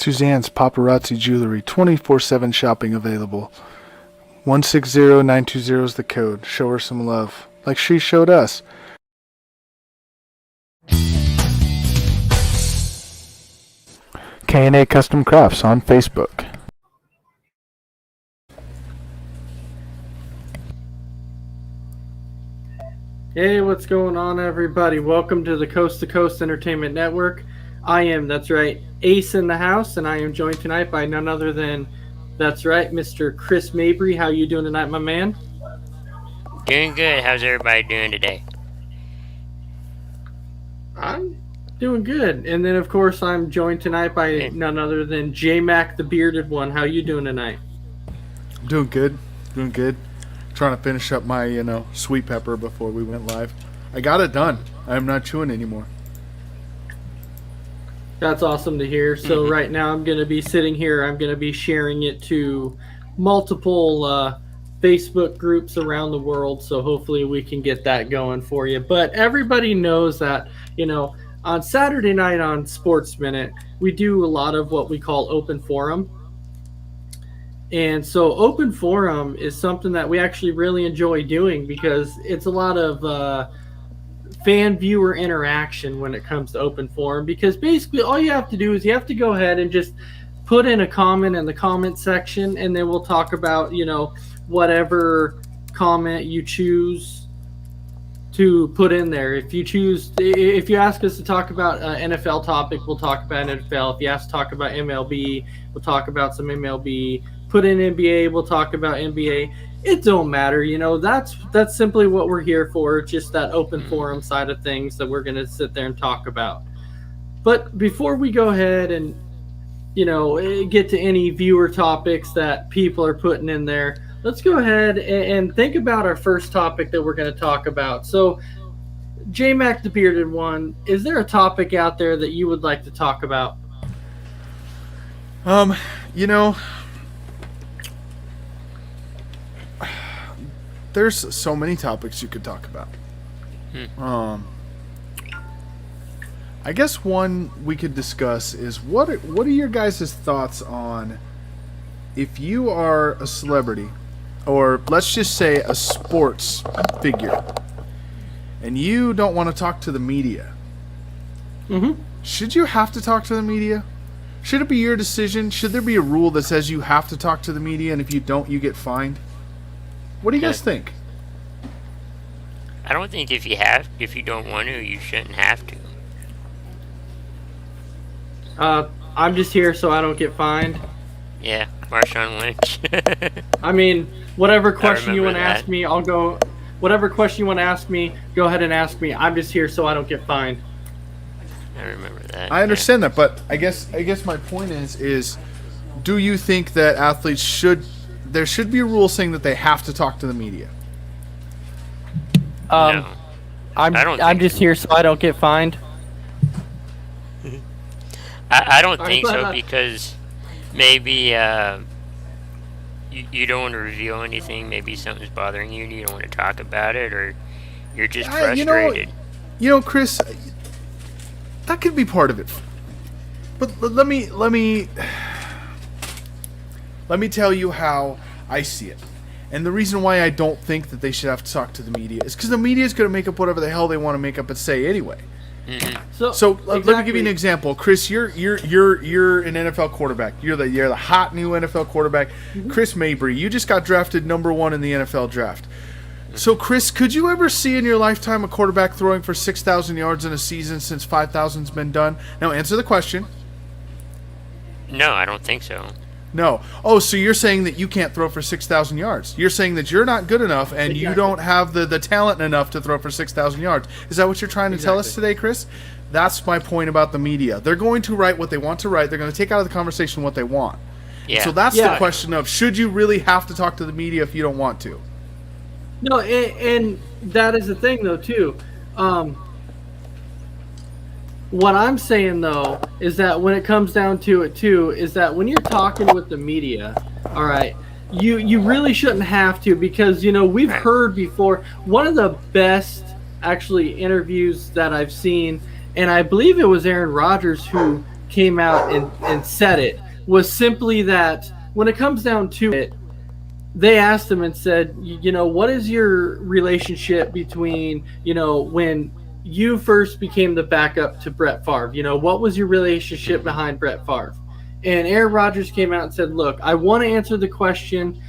Suzanne's Paparazzi Jewelry, 24/7 shopping available. 160920 is the code. Show her some love, like she showed us. K&A Custom Crafts on Facebook. Hey, what's going on, everybody? Welcome to the Coast to Coast Entertainment Network. I am, that's right, Ace in the house, and I am joined tonight by none other than, that's right, Mr. Chris Mabry. How you doing tonight, my man? Doing good. How's everybody doing today? I'm doing good. And then, of course, I'm joined tonight by none other than J-Mac, the bearded one. How you doing tonight? I'm doing good. Trying to finish up my, sweet pepper before we went live. I got it done. I'm not chewing anymore. That's awesome to hear. So right now I'm going to be sitting here. I'm going to be sharing it to multiple Facebook groups around the world. So hopefully we can get that going for you. But everybody knows that, on Saturday night on Sports Minute, we do a lot of what we call open forum. And so open forum is something that we actually really enjoy doing because it's a lot of fan viewer interaction when it comes to open forum, because basically all you have to do is you have to go ahead and just put in a comment in the comment section, and then we'll talk about, whatever comment you choose to put in there. If you ask us to talk about an NFL topic, we'll talk about NFL. If you ask to talk about MLB, we'll talk about some MLB. Put in NBA, we'll talk about NBA. It don't matter, that's simply what we're here for, just that open forum side of things that we're going to sit there and talk about. But before we go ahead and, get to any viewer topics that people are putting in there, let's go ahead and think about our first topic that we're going to talk about. So, J-Mac, the bearded one, is there a topic out there that you would like to talk about? There's so many topics you could talk about. I guess one we could discuss is what are your guys' thoughts on if you are a celebrity, or let's just say a sports figure, and you don't want to talk to the media. Should you have to talk to the media? Should it be your decision? Should there be a rule that says you have to talk to the media, and if you don't, you get fined? What do you guys think? I don't think if you don't want to, you shouldn't have to. I'm just here so I don't get fined. Yeah, Marshawn Lynch. I mean, whatever question you want to ask me, I'll go. Whatever question you want to ask me, go ahead and ask me. I'm just here so I don't get fined. I remember that. I understand that, but I guess my point is do you think that athletes there should be a rule saying that they have to talk to the media? No. I'm just here so I don't get fined. I don't think so, because maybe you don't want to reveal anything. Maybe something's bothering you and you don't want to talk about it, or you're just frustrated. Chris, that could be part of it. But let me tell you how I see it. And the reason why I don't think that they should have to talk to the media is because the media is going to make up whatever the hell they want to make up and say anyway. So let me give you an example, Chris. You're an NFL quarterback. You're the hot new NFL quarterback, Chris Mabry. You just got drafted number 1 in the NFL draft. So, Chris, could you ever see in your lifetime a quarterback throwing for 6,000 yards in a season since 5,000's been done? Now, answer the question. No, I don't think so. No. Oh, so you're saying that you can't throw for 6,000 yards. You're saying that you're not good enough and you don't have the talent enough to throw for 6,000 yards. Is that what you're trying to tell us today, Chris? That's my point about the media. They're going to write what they want to write. They're going to take out of the conversation what they want. Yeah. So that's the question of, should you really have to talk to the media if you don't want to? No, and that is the thing, though, too. What I'm saying, though, is that when it comes down to it, too, is that when you're talking with the media, all right, you really shouldn't have to, because, we've heard before, one of the best, actually, interviews that I've seen, and I believe it was Aaron Rodgers who came out and said it was simply that when it comes down to it, they asked him and said, what is your relationship between, when you first became the backup to Brett Favre? What was your relationship behind Brett Favre? And Aaron Rodgers came out and said, look, I want to answer the question,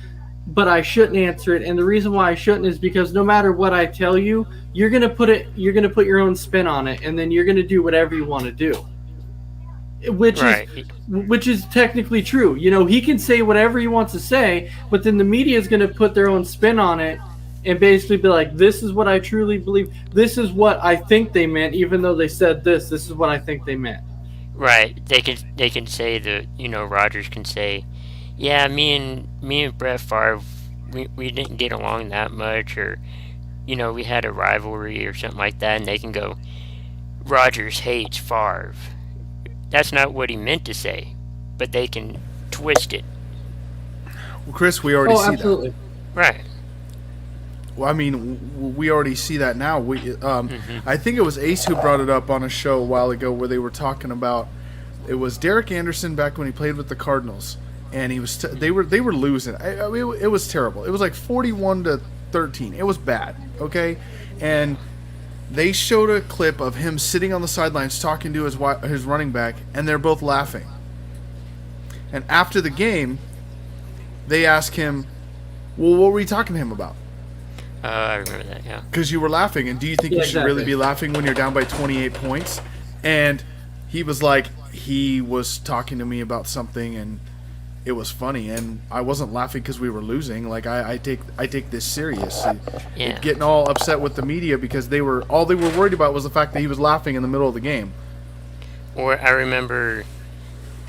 but I shouldn't answer it. And the reason why I shouldn't is because no matter what I tell you, you're going to put your own spin on it, and then you're going to do whatever you want to do. Which is technically true. He can say whatever he wants to say, but then the media is going to put their own spin on it and basically be like, this is what I truly believe. This is what I think they meant, even though they said this. This is what I think they meant. Right. They can say that, Rodgers can say, yeah, me and Brett Favre, we didn't get along that much, or, we had a rivalry or something like that, and they can go, Rodgers hates Favre. That's not what he meant to say, but they can twist it. Well, Chris, we already see absolutely. that. Right. Well, I mean, we already see that now. I think it was Ace who brought it up on a show a while ago where they were talking about, it was Derek Anderson back when he played with the Cardinals, and he was they were losing. I mean, it was terrible. It was like 41-13. It was bad. Okay, and they showed a clip of him sitting on the sidelines talking to his running back, and they're both laughing. And after the game, they asked him, well, what were you talking to him about? I remember that, yeah. Because you were laughing, and do you think you should really be laughing when you're down by 28 points? And he was like, he was talking to me about something, and it was funny, and I wasn't laughing because we were losing. Like, I take this serious. Yeah. Getting all upset with the media because all they were worried about was the fact that he was laughing in the middle of the game. Or I remember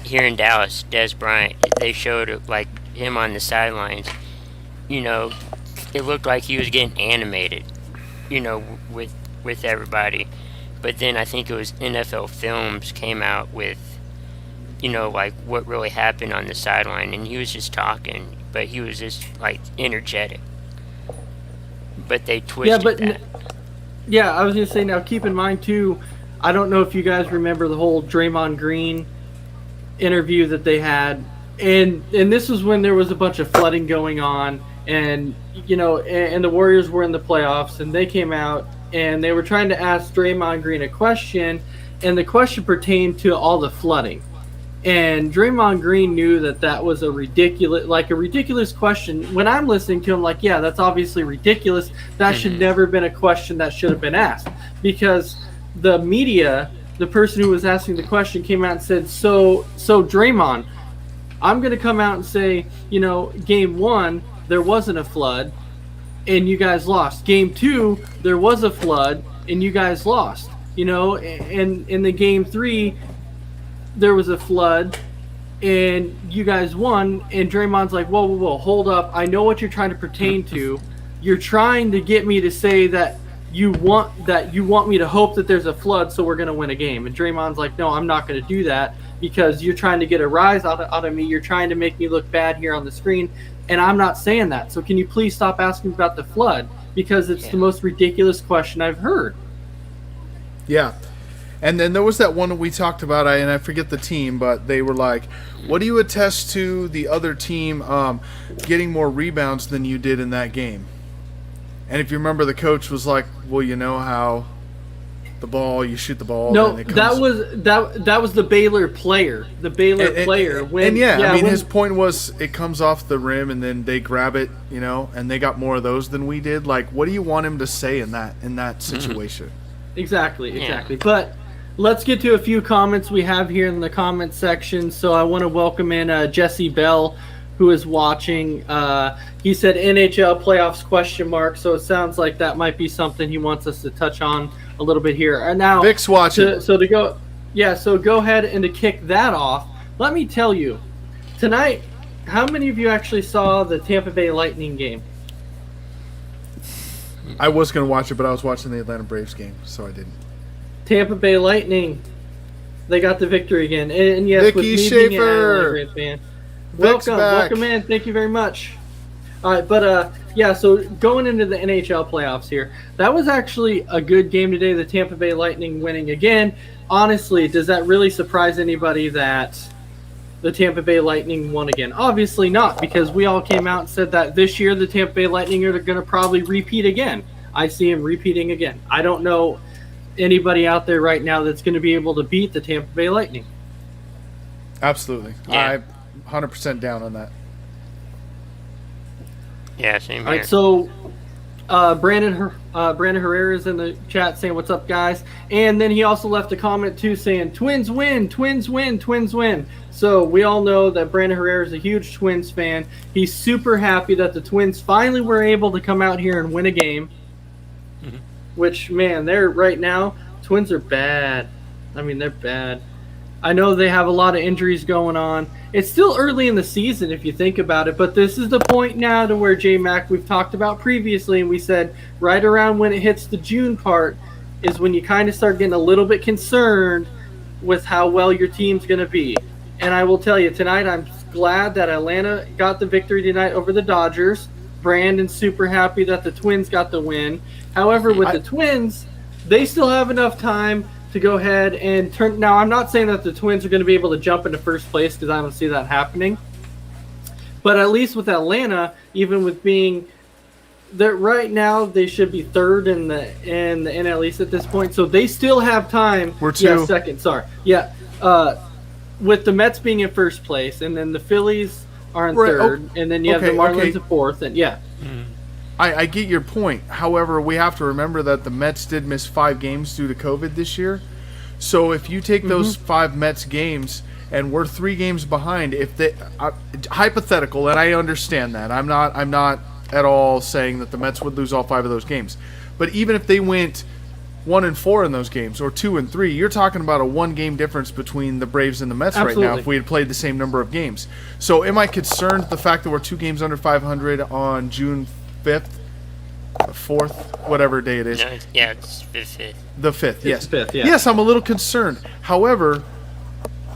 here in Dallas, Des Bryant, they showed like him on the sidelines. It looked like he was getting animated, with everybody. But then I think it was NFL Films came out with, like what really happened on the sideline, and he was just talking, but he was just like energetic. But they twisted that. Yeah, I was gonna say, now keep in mind too, I don't know if you guys remember the whole Draymond Green interview that they had, and this was when there was a bunch of flooding going on, and and the Warriors were in the playoffs, and they came out and they were trying to ask Draymond Green a question, and the question pertained to all the flooding. And Draymond Green knew that was a ridiculous question. When I'm listening to him, like, yeah, that's obviously ridiculous. That should never been a question that should have been asked, because the media, the person who was asking the question, came out and said, so Draymond, I'm going to come out and say, game 1, there wasn't a flood and you guys lost. Game 2, there was a flood and you guys lost. And in the game 3, there was a flood and you guys won. And Draymond's like, whoa, hold up. I know what you're trying to pertain to. You're trying to get me to say that you want me to hope that there's a flood so we're going to win a game. And Draymond's like, no, I'm not going to do that, because you're trying to get a rise out of me. You're trying to make me look bad here on the screen, and I'm not saying that. So can you please stop asking about the flood, because it's the most ridiculous question I've heard. Yeah. And then there was that one that we talked about, and I forget the team, but they were like, what do you attest to the other team getting more rebounds than you did in that game? And if you remember, the coach was like, well, you know how you shoot the ball. No, and it comes... that was the Baylor player. The Baylor player. His point was it comes off the rim and then they grab it, and they got more of those than we did. Like, what do you want him to say in that situation? Exactly. But let's get to a few comments we have here in the comment section. So I want to welcome in Jesse Bell, who is watching. He said NHL playoffs ? So it sounds like that might be something he wants us to touch on a little bit here. And now Vic's watching. So go ahead and to kick that off, let me tell you, tonight, how many of you actually saw the Tampa Bay Lightning game? I was going to watch it, but I was watching the Atlanta Braves game, so I didn't. Tampa Bay Lightning, they got the victory again. And yes, Vicky with me Schaefer. being an Atlanta Braves fan. Welcome in. Thank you very much. All right, but yeah, so going into the NHL playoffs here, that was actually a good game today. The Tampa Bay Lightning winning again. Honestly, does that really surprise anybody that the Tampa Bay Lightning won again? Obviously not, because we all came out and said that this year the Tampa Bay Lightning are going to probably repeat again. I see them repeating again. I don't know anybody out there right now that's going to be able to beat the Tampa Bay Lightning. Absolutely. Yeah. I'm 100% down on that. Yeah, same here. All right, so Brandon Herrera is in the chat saying, "What's up, guys?" And then he also left a comment too saying, "Twins win, Twins win, Twins win." So we all know that Brandon Herrera is a huge Twins fan. He's super happy that the Twins finally were able to come out here and win a game. Mm-hmm. Which, man, they're right now, Twins are bad. I mean, they're bad. I know they have a lot of injuries going on. It's still early in the season if you think about it, but this is the point now to where J-Mac, we've talked about previously, and we said right around when it hits the June part is when you kind of start getting a little bit concerned with how well your team's going to be. And I will tell you, tonight I'm glad that Atlanta got the victory tonight over the Dodgers. Brandon's super happy that the Twins got the win. However, with the Twins, they still have enough time to go ahead and turn. Now, I'm not saying that the Twins are going to be able to jump into first place because I don't see that happening. But at least with Atlanta, even with being that right now, they should be third in the NL East at this point. So they still have time. We're two. Yeah, second. Sorry. Yeah. With the Mets being in first place, and then the Phillies are in third, and then you have the Marlins in fourth, and yeah. I get your point. However, we have to remember that the Mets did miss 5 games due to COVID this year. So if you take those 5 Mets games and we're 3 games behind, if they hypothetical, and I understand that. I'm not at all saying that the Mets would lose all 5 of those games. But even if they went 1-4 in those games or 2-3, you're talking about a 1-game difference between the Braves and the Mets right now if we had played the same number of games. So am I concerned at the fact that we're 2 games under 500 on June 5th, 4th, whatever day it is? No, it's the 5th. The 5th, yes. The 5th, yeah. Yes, I'm a little concerned. However,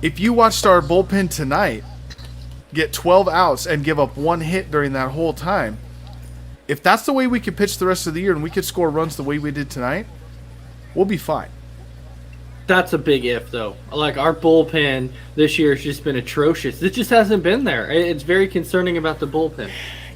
if you watched our bullpen tonight get 12 outs and give up 1 hit during that whole time, if that's the way we could pitch the rest of the year and we could score runs the way we did tonight, we'll be fine. That's a big if, though. Like, our bullpen this year has just been atrocious. It just hasn't been there. It's very concerning about the bullpen.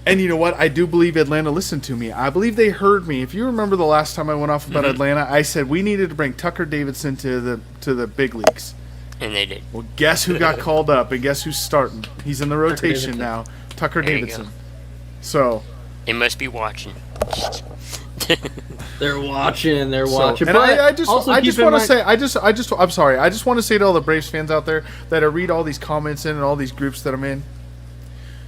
And you know what? I do believe Atlanta listened to me. I believe they heard me. If you remember the last time I went off about Atlanta, I said we needed to bring Tucker Davidson to the big leagues. And they did. Well, guess who got called up and guess who's starting? He's in the rotation now. Tucker Davidson. So they must be watching. They're watching. They're watching. And but I just want to say, I'm sorry. I just want to say to all the Braves fans out there that I read all these comments in and all these groups that I'm in.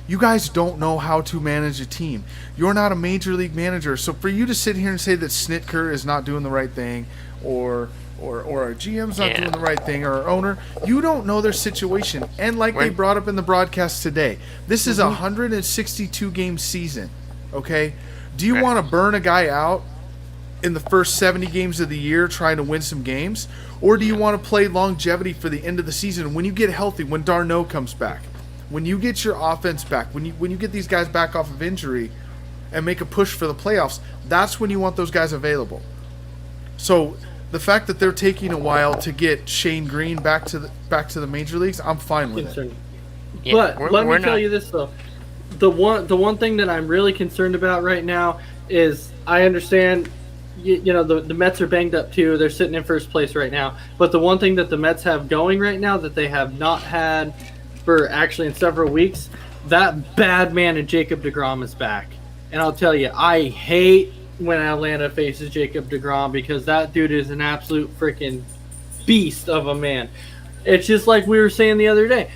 You guys don't know how to manage a team. You're not a major league manager. So for you to sit here and say that Snitker is not doing the right thing or our GM's not doing the right thing or our owner, you don't know their situation. And like they brought up in the broadcast today, this is a 162-game season, okay? Do you want to burn a guy out in the first 70 games of the year trying to win some games? Or do you want to play longevity for the end of the season when you get healthy, when Darno comes back? When you get your offense back, when you get these guys back off of injury and make a push for the playoffs, that's when you want those guys available. So the fact that they're taking a while to get Shane Green back to the major leagues, I'm fine with it. Yeah, but let me tell you this though. The one thing that I'm really concerned about right now is I understand you know the Mets are banged up too. They're sitting in first place right now. But the one thing that the Mets have going right now that they have not had for actually in several weeks, that bad man and Jacob deGrom is back. And I'll tell you, I hate when Atlanta faces Jacob deGrom because that dude is an absolute freaking beast of a man. It's just like we were saying the other day.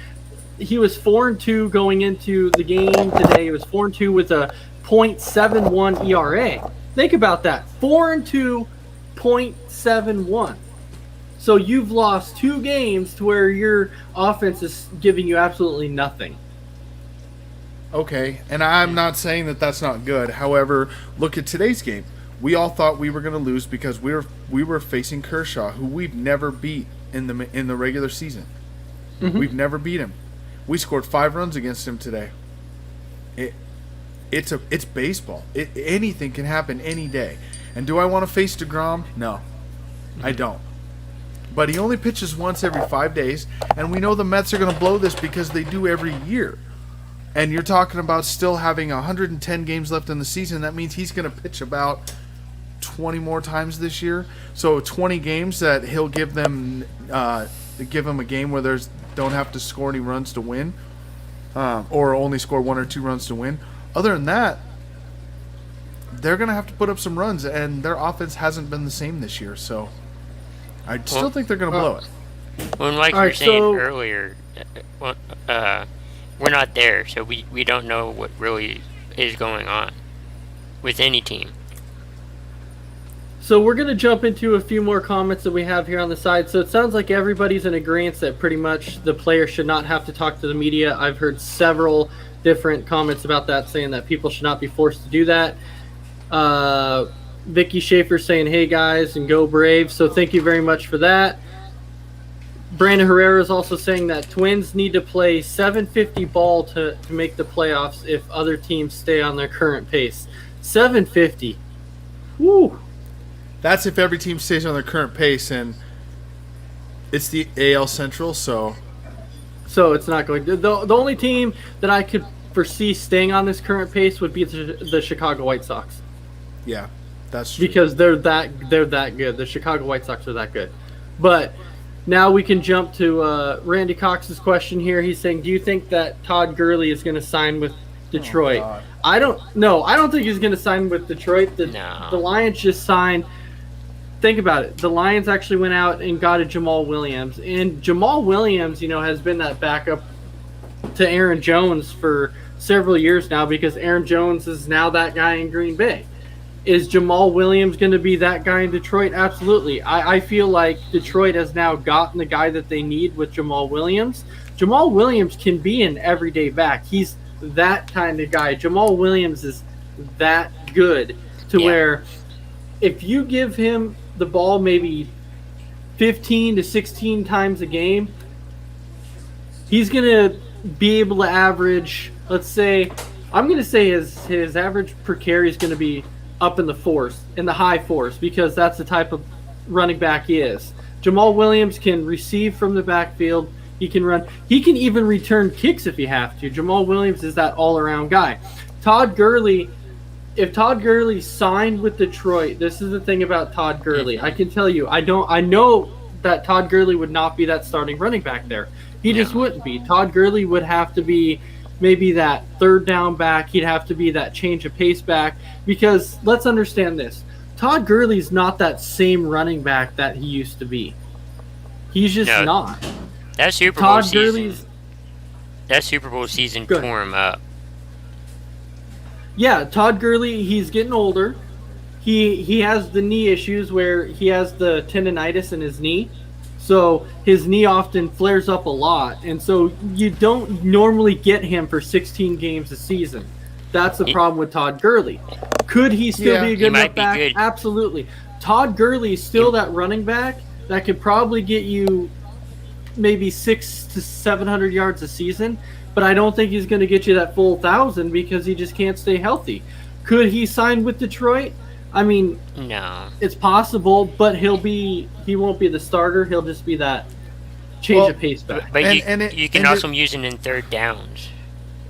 He was 4-2 going into the game today. He was 4-2 with a .71 ERA. Think about that. 4-2, .71. So you've lost 2 games to where your offense is giving you absolutely nothing. Okay, and I'm not saying that that's not good. However, look at today's game. We all thought we were going to lose because we were facing Kershaw, who we've never beat in the regular season. We've never beat him. We scored 5 runs against him today. it's baseball. Anything can happen any day. And do I want to face DeGrom? No, I don't. But he only pitches once every 5 days, and we know the Mets are going to blow this because they do every year. And you're talking about still having 110 games left in the season. That means he's going to pitch about 20 more times this year. So 20 games that he'll give them a game where there's don't have to score any runs to win, or only score 1 or 2 runs to win. Other than that, they're going to have to put up some runs, and their offense hasn't been the same this year. So I still think they're going to blow it. Well, like you were saying earlier, we're not there, so we don't know what really is going on with any team. So we're going to jump into a few more comments that we have here on the side. So it sounds like everybody's in agreement that pretty much the player should not have to talk to the media. I've heard several different comments about that, saying that people should not be forced to do that. Vicky Schaefer saying, hey guys, and go Braves. So thank you very much for that. Brandon Herrera is also saying that Twins need to play 750 ball to make the playoffs if other teams stay on their current pace. 750. Woo. That's if every team stays on their current pace, and it's the AL Central, so it's not going to. The only team that I could foresee staying on this current pace would be the Chicago White Sox. Yeah, that's true. Because they're that good. The Chicago White Sox are that good. But now we can jump to Randy Cox's question here. He's saying, do you think that Todd Gurley is going to sign with Detroit? Oh, I don't think he's going to sign with Detroit. The Lions just signed. Think about it. The Lions actually went out and got a Jamal Williams. And Jamal Williams, has been that backup to Aaron Jones for several years now, because Aaron Jones is now that guy in Green Bay. Is Jamal Williams going to be that guy in Detroit? Absolutely. I feel like Detroit has now gotten the guy that they need with Jamal Williams. Jamal Williams can be an everyday back. He's that kind of guy. Jamal Williams is that good to where if you give him the ball maybe 15 to 16 times a game, he's going to be able to average, let's say, I'm going to say his average per carry is going to be up in the high fours, because that's the type of running back he is. Jamal Williams can receive from the backfield. He can run. He can even return kicks if you have to. Jamal Williams is that all-around guy. Todd Gurley, if Todd Gurley signed with Detroit, this is the thing about Todd Gurley. I can tell you, I know that Todd Gurley would not be that starting running back there. He just wouldn't be. Todd Gurley would have to be maybe that third down back. He'd have to be that change of pace back, because let's understand this. Todd Gurley's not that same running back that he used to be. He's just not. That Super Bowl season tore him up. Yeah, Todd Gurley, he's getting older. He has the knee issues where he has the tendonitis in his knee. So his knee often flares up a lot. And so you don't normally get him for 16 games a season. That's the problem with Todd Gurley. Could he still be a good enough back? Good. Absolutely. Todd Gurley is still that running back that could probably get you maybe 600 to 700 yards a season. But I don't think he's going to get you that full 1,000 because he just can't stay healthy. Could he sign with Detroit? I mean, no. It's possible, but he won't be the starter. He'll just be that change of pace back. But you can also use him in third downs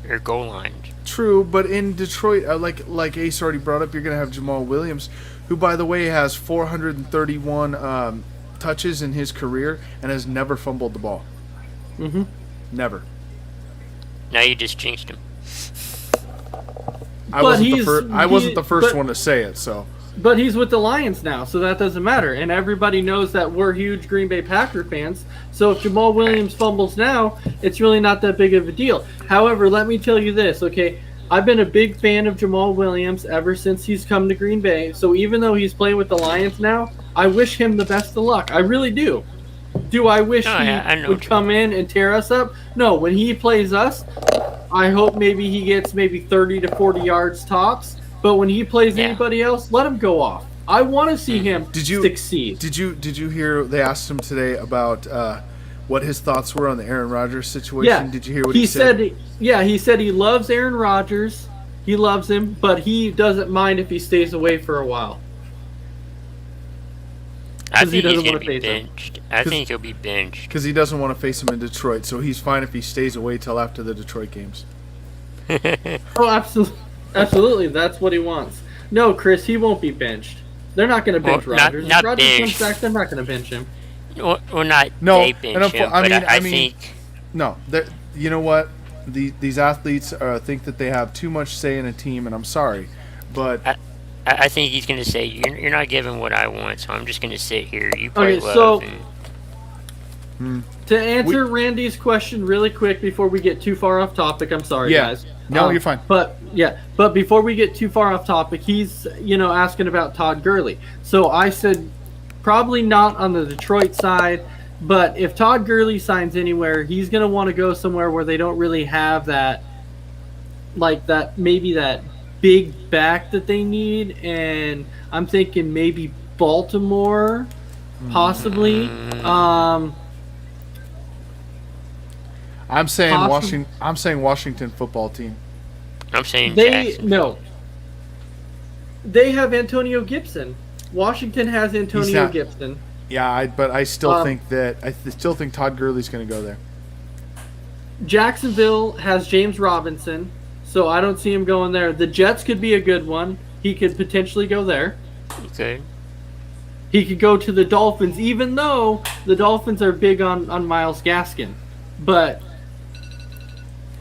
or goal lines. True, but in Detroit, like Ace already brought up, you're going to have Jamal Williams, who, by the way, has 431 touches in his career and has never fumbled the ball. Mm-hmm. Never. Now you just jinxed him. I wasn't the first one to say it, so. But he's with the Lions now, so that doesn't matter. And everybody knows that we're huge Green Bay Packer fans. So if Jamal Williams fumbles now, it's really not that big of a deal. However, let me tell you this, okay? I've been a big fan of Jamal Williams ever since he's come to Green Bay. So even though he's playing with the Lions now, I wish him the best of luck. I really do. Do I wish he would come in and tear us up? No, when he plays us, I hope maybe he gets 30 to 40 yards tops. But when he plays anybody else, let him go off. I want to see him succeed. Did you hear they asked him today about what his thoughts were on the Aaron Rodgers situation? Yeah. Did you hear what he said? He said he loves Aaron Rodgers. He loves him, but he doesn't mind if he stays away for a while. I think he's doesn't going wanna to be face him. benched. I think he'll be benched. Because he doesn't want to face him in Detroit, so he's fine if he stays away till after the Detroit games. Oh, absolutely. Absolutely. That's what he wants. No, Chris, he won't be benched. They're not going to bench Well, not- Rodgers. not If Rodgers comes benched. back, they're not going to bench him. Well, not No, they and bench him, I but mean- I I mean- think No, you know what? These athletes think that they have too much say in a team, and I'm sorry, but I think he's going to say, you're not giving what I want, so I'm just going to sit here. You play Okay, love. so- and, To answer Randy's question really quick before we get too far off topic, I'm sorry, Yeah. guys. No, you're fine. But before we get too far off topic, he's asking about Todd Gurley. So I said probably not on the Detroit side, but if Todd Gurley signs anywhere, he's gonna want to go somewhere where they don't really have that, like that maybe that big back that they need, and I'm thinking maybe Baltimore, possibly. I'm saying Possible- Washington. I'm saying Washington football team. I'm saying They Jackson. no. They have Antonio Gibson. Washington has Antonio not- Gibson. Yeah, but I still Um, still think Todd Gurley's going to go there. Jacksonville has James Robinson, so I don't see him going there. The Jets could be a good one. He could potentially go there. Okay. He could go to the Dolphins, even though the Dolphins are big on Myles Gaskin. But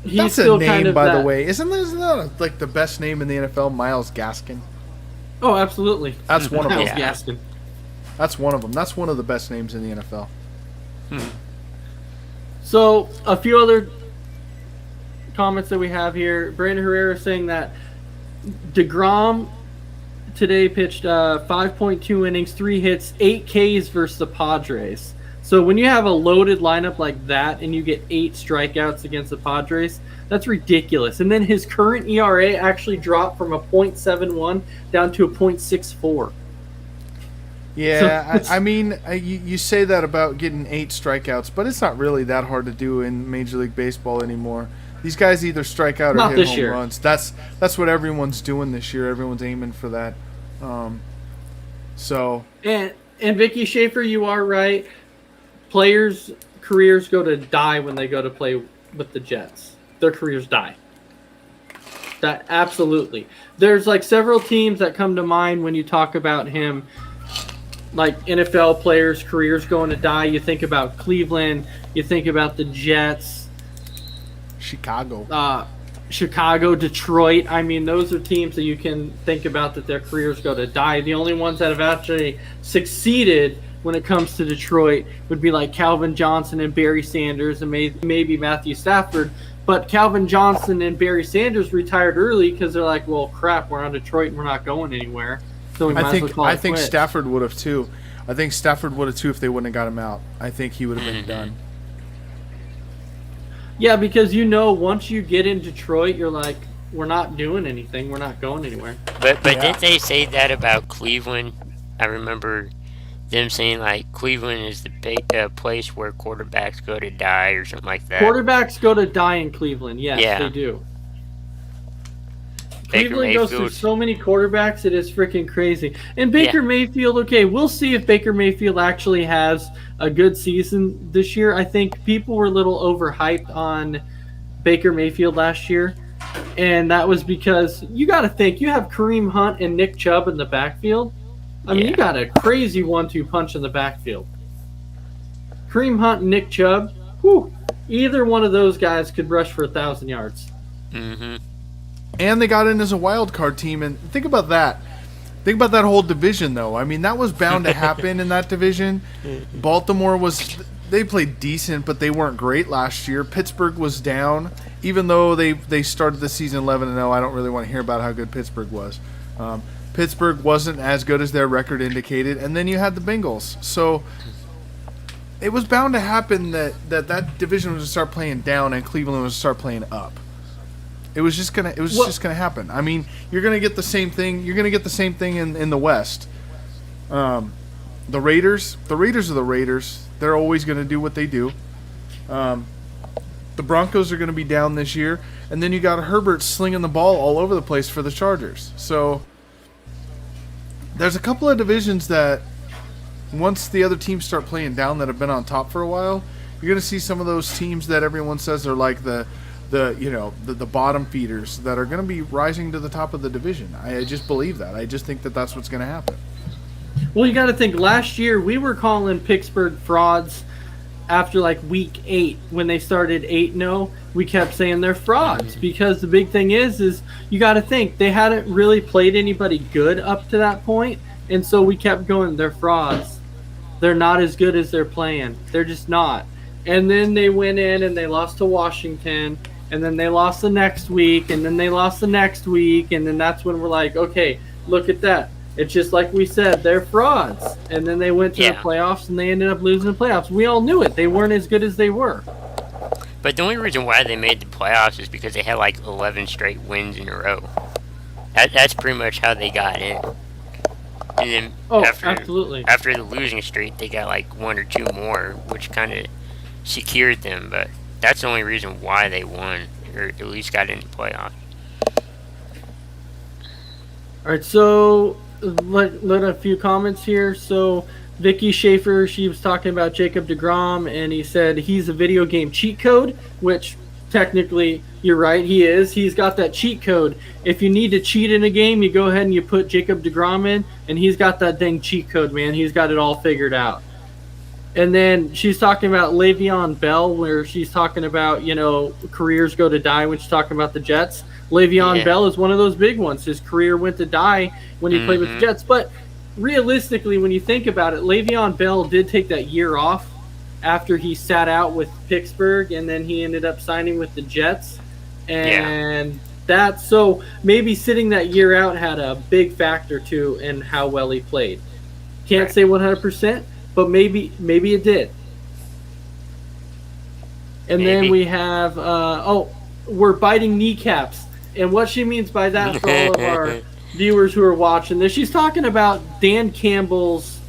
he's That's still a name, kind of by the that- way. Isn't that like the best name in the NFL? Myles Gaskin. Oh, absolutely. That's one of them. Myles Yeah. Gaskin. That's one of them. That's one of the best names in the NFL. So, a few other comments that we have here. Brandon Herrera saying that DeGrom today pitched 5.2 innings, 3 hits, 8 Ks versus the Padres. So when you have a loaded lineup like that and you get 8 strikeouts against the Padres, that's ridiculous. And then his current ERA actually dropped from a .71 down to a .64. Yeah, So- I mean, you say that about getting 8 strikeouts, but it's not really that hard to do in Major League Baseball anymore. These guys either strike out or Not hit this home year. runs. That's what everyone's doing this year. Everyone's aiming for that. So And Vicky Schaefer, you are right. Players' careers go to die when they go to play with the Jets. Their careers die. That absolutely. There's like several teams that come to mind when you talk about him. Like NFL players' careers going to die. You think about Cleveland. You think about the Jets. Chicago. Chicago, Detroit. I mean, those are teams that you can think about that their careers go to die. The only ones that have actually succeeded when it comes to Detroit would be like Calvin Johnson and Barry Sanders and maybe Matthew Stafford. But Calvin Johnson and Barry Sanders retired early because they're like, well, crap, we're on Detroit and we're not going anywhere. So we might as well call I it think quits. Stafford would have too. I think Stafford would have too if they wouldn't have got him out. I think he would have been done. Yeah, because once you get in Detroit, you're like, we're not doing anything. We're not going anywhere. But Yeah. didn't they say that about Cleveland? I remember them saying like Cleveland is the place where quarterbacks go to die or something like that. Quarterbacks go to die in Cleveland. Yes, Yeah. they do. Baker Cleveland goes through Mayfield. so many quarterbacks, it is freaking crazy. And Baker Mayfield, okay, we'll see if Baker Mayfield actually has a good season this year. I think people were a little overhyped on Baker Mayfield last year, and that was because you got to think, you have Kareem Hunt and Nick Chubb in the backfield. I mean, you got a crazy 1-2 punch in the backfield. Kareem Hunt and Nick Chubb, whew, either one of those guys could rush for 1,000 yards. Mm-hmm. And they got in as a wild card team. And think about that. Think about that whole division, though. I mean, that was bound to happen in that division. Baltimore they played decent, but they weren't great last year. Pittsburgh was down, even though they started the season 11-0. I don't really want to hear about how good Pittsburgh was. Pittsburgh wasn't as good as their record indicated, and then you had the Bengals. So it was bound to happen that division was going to start playing down and Cleveland was going to start playing up. It was just gonna happen. I mean, you're gonna get the same thing. You're gonna get the same thing in the West. The Raiders are the Raiders. They're always gonna do what they do. The Broncos are going to be down this year, and then you got Herbert slinging the ball all over the place for the Chargers. So there's a couple of divisions that once the other teams start playing down that have been on top for a while, you're going to see some of those teams that everyone says are like the bottom feeders that are going to be rising to the top of the division. I just believe that. I just think that that's what's going to happen. Well, you got to think, last year we were calling Pittsburgh frauds after like week 8 when they started 8-0. We kept saying they're frauds because the big thing is you got to think they hadn't really played anybody good up to that point, and so we kept going, they're frauds. They're not as good as they're playing. They're just not. And then they went in and they lost to Washington, and then they lost the next week, and then they lost the next week, and then that's when we're like, okay, look at that. It's just like we said, they're frauds. And then they went to the playoffs, and they ended up losing the playoffs. We all knew it. They weren't as good as they were. But the only reason why they made the playoffs is because they had like 11 straight wins in a row. That's pretty much how they got in. And then absolutely. After the losing streak, they got like 1 or 2 more, which kind of secured them. But that's the only reason why they won, or at least got into the playoffs. All right, so let a few comments here. So Vicky Schaefer, she was talking about Jacob deGrom, and he said he's a video game cheat code, which technically you're right, he is. He's got that cheat code. If you need to cheat in a game, you go ahead and you put Jacob deGrom in, and he's got that dang cheat code, man. He's got it all figured out. And then she's talking about Le'Veon Bell, where she's talking about, careers go to die when she's talking about the Jets. Le'Veon Bell is one of those big ones. His career went to die when he played with the Jets. But realistically, when you think about it, Le'Veon Bell did take that year off after he sat out with Pittsburgh, and then he ended up signing with the Jets. And so maybe sitting that year out had a big factor, too, in how well he played. Can't say 100%, but maybe it did. And then we have, we're biting kneecaps. And what she means by that, for all of our viewers who are watching this, she's talking about Dan Campbell's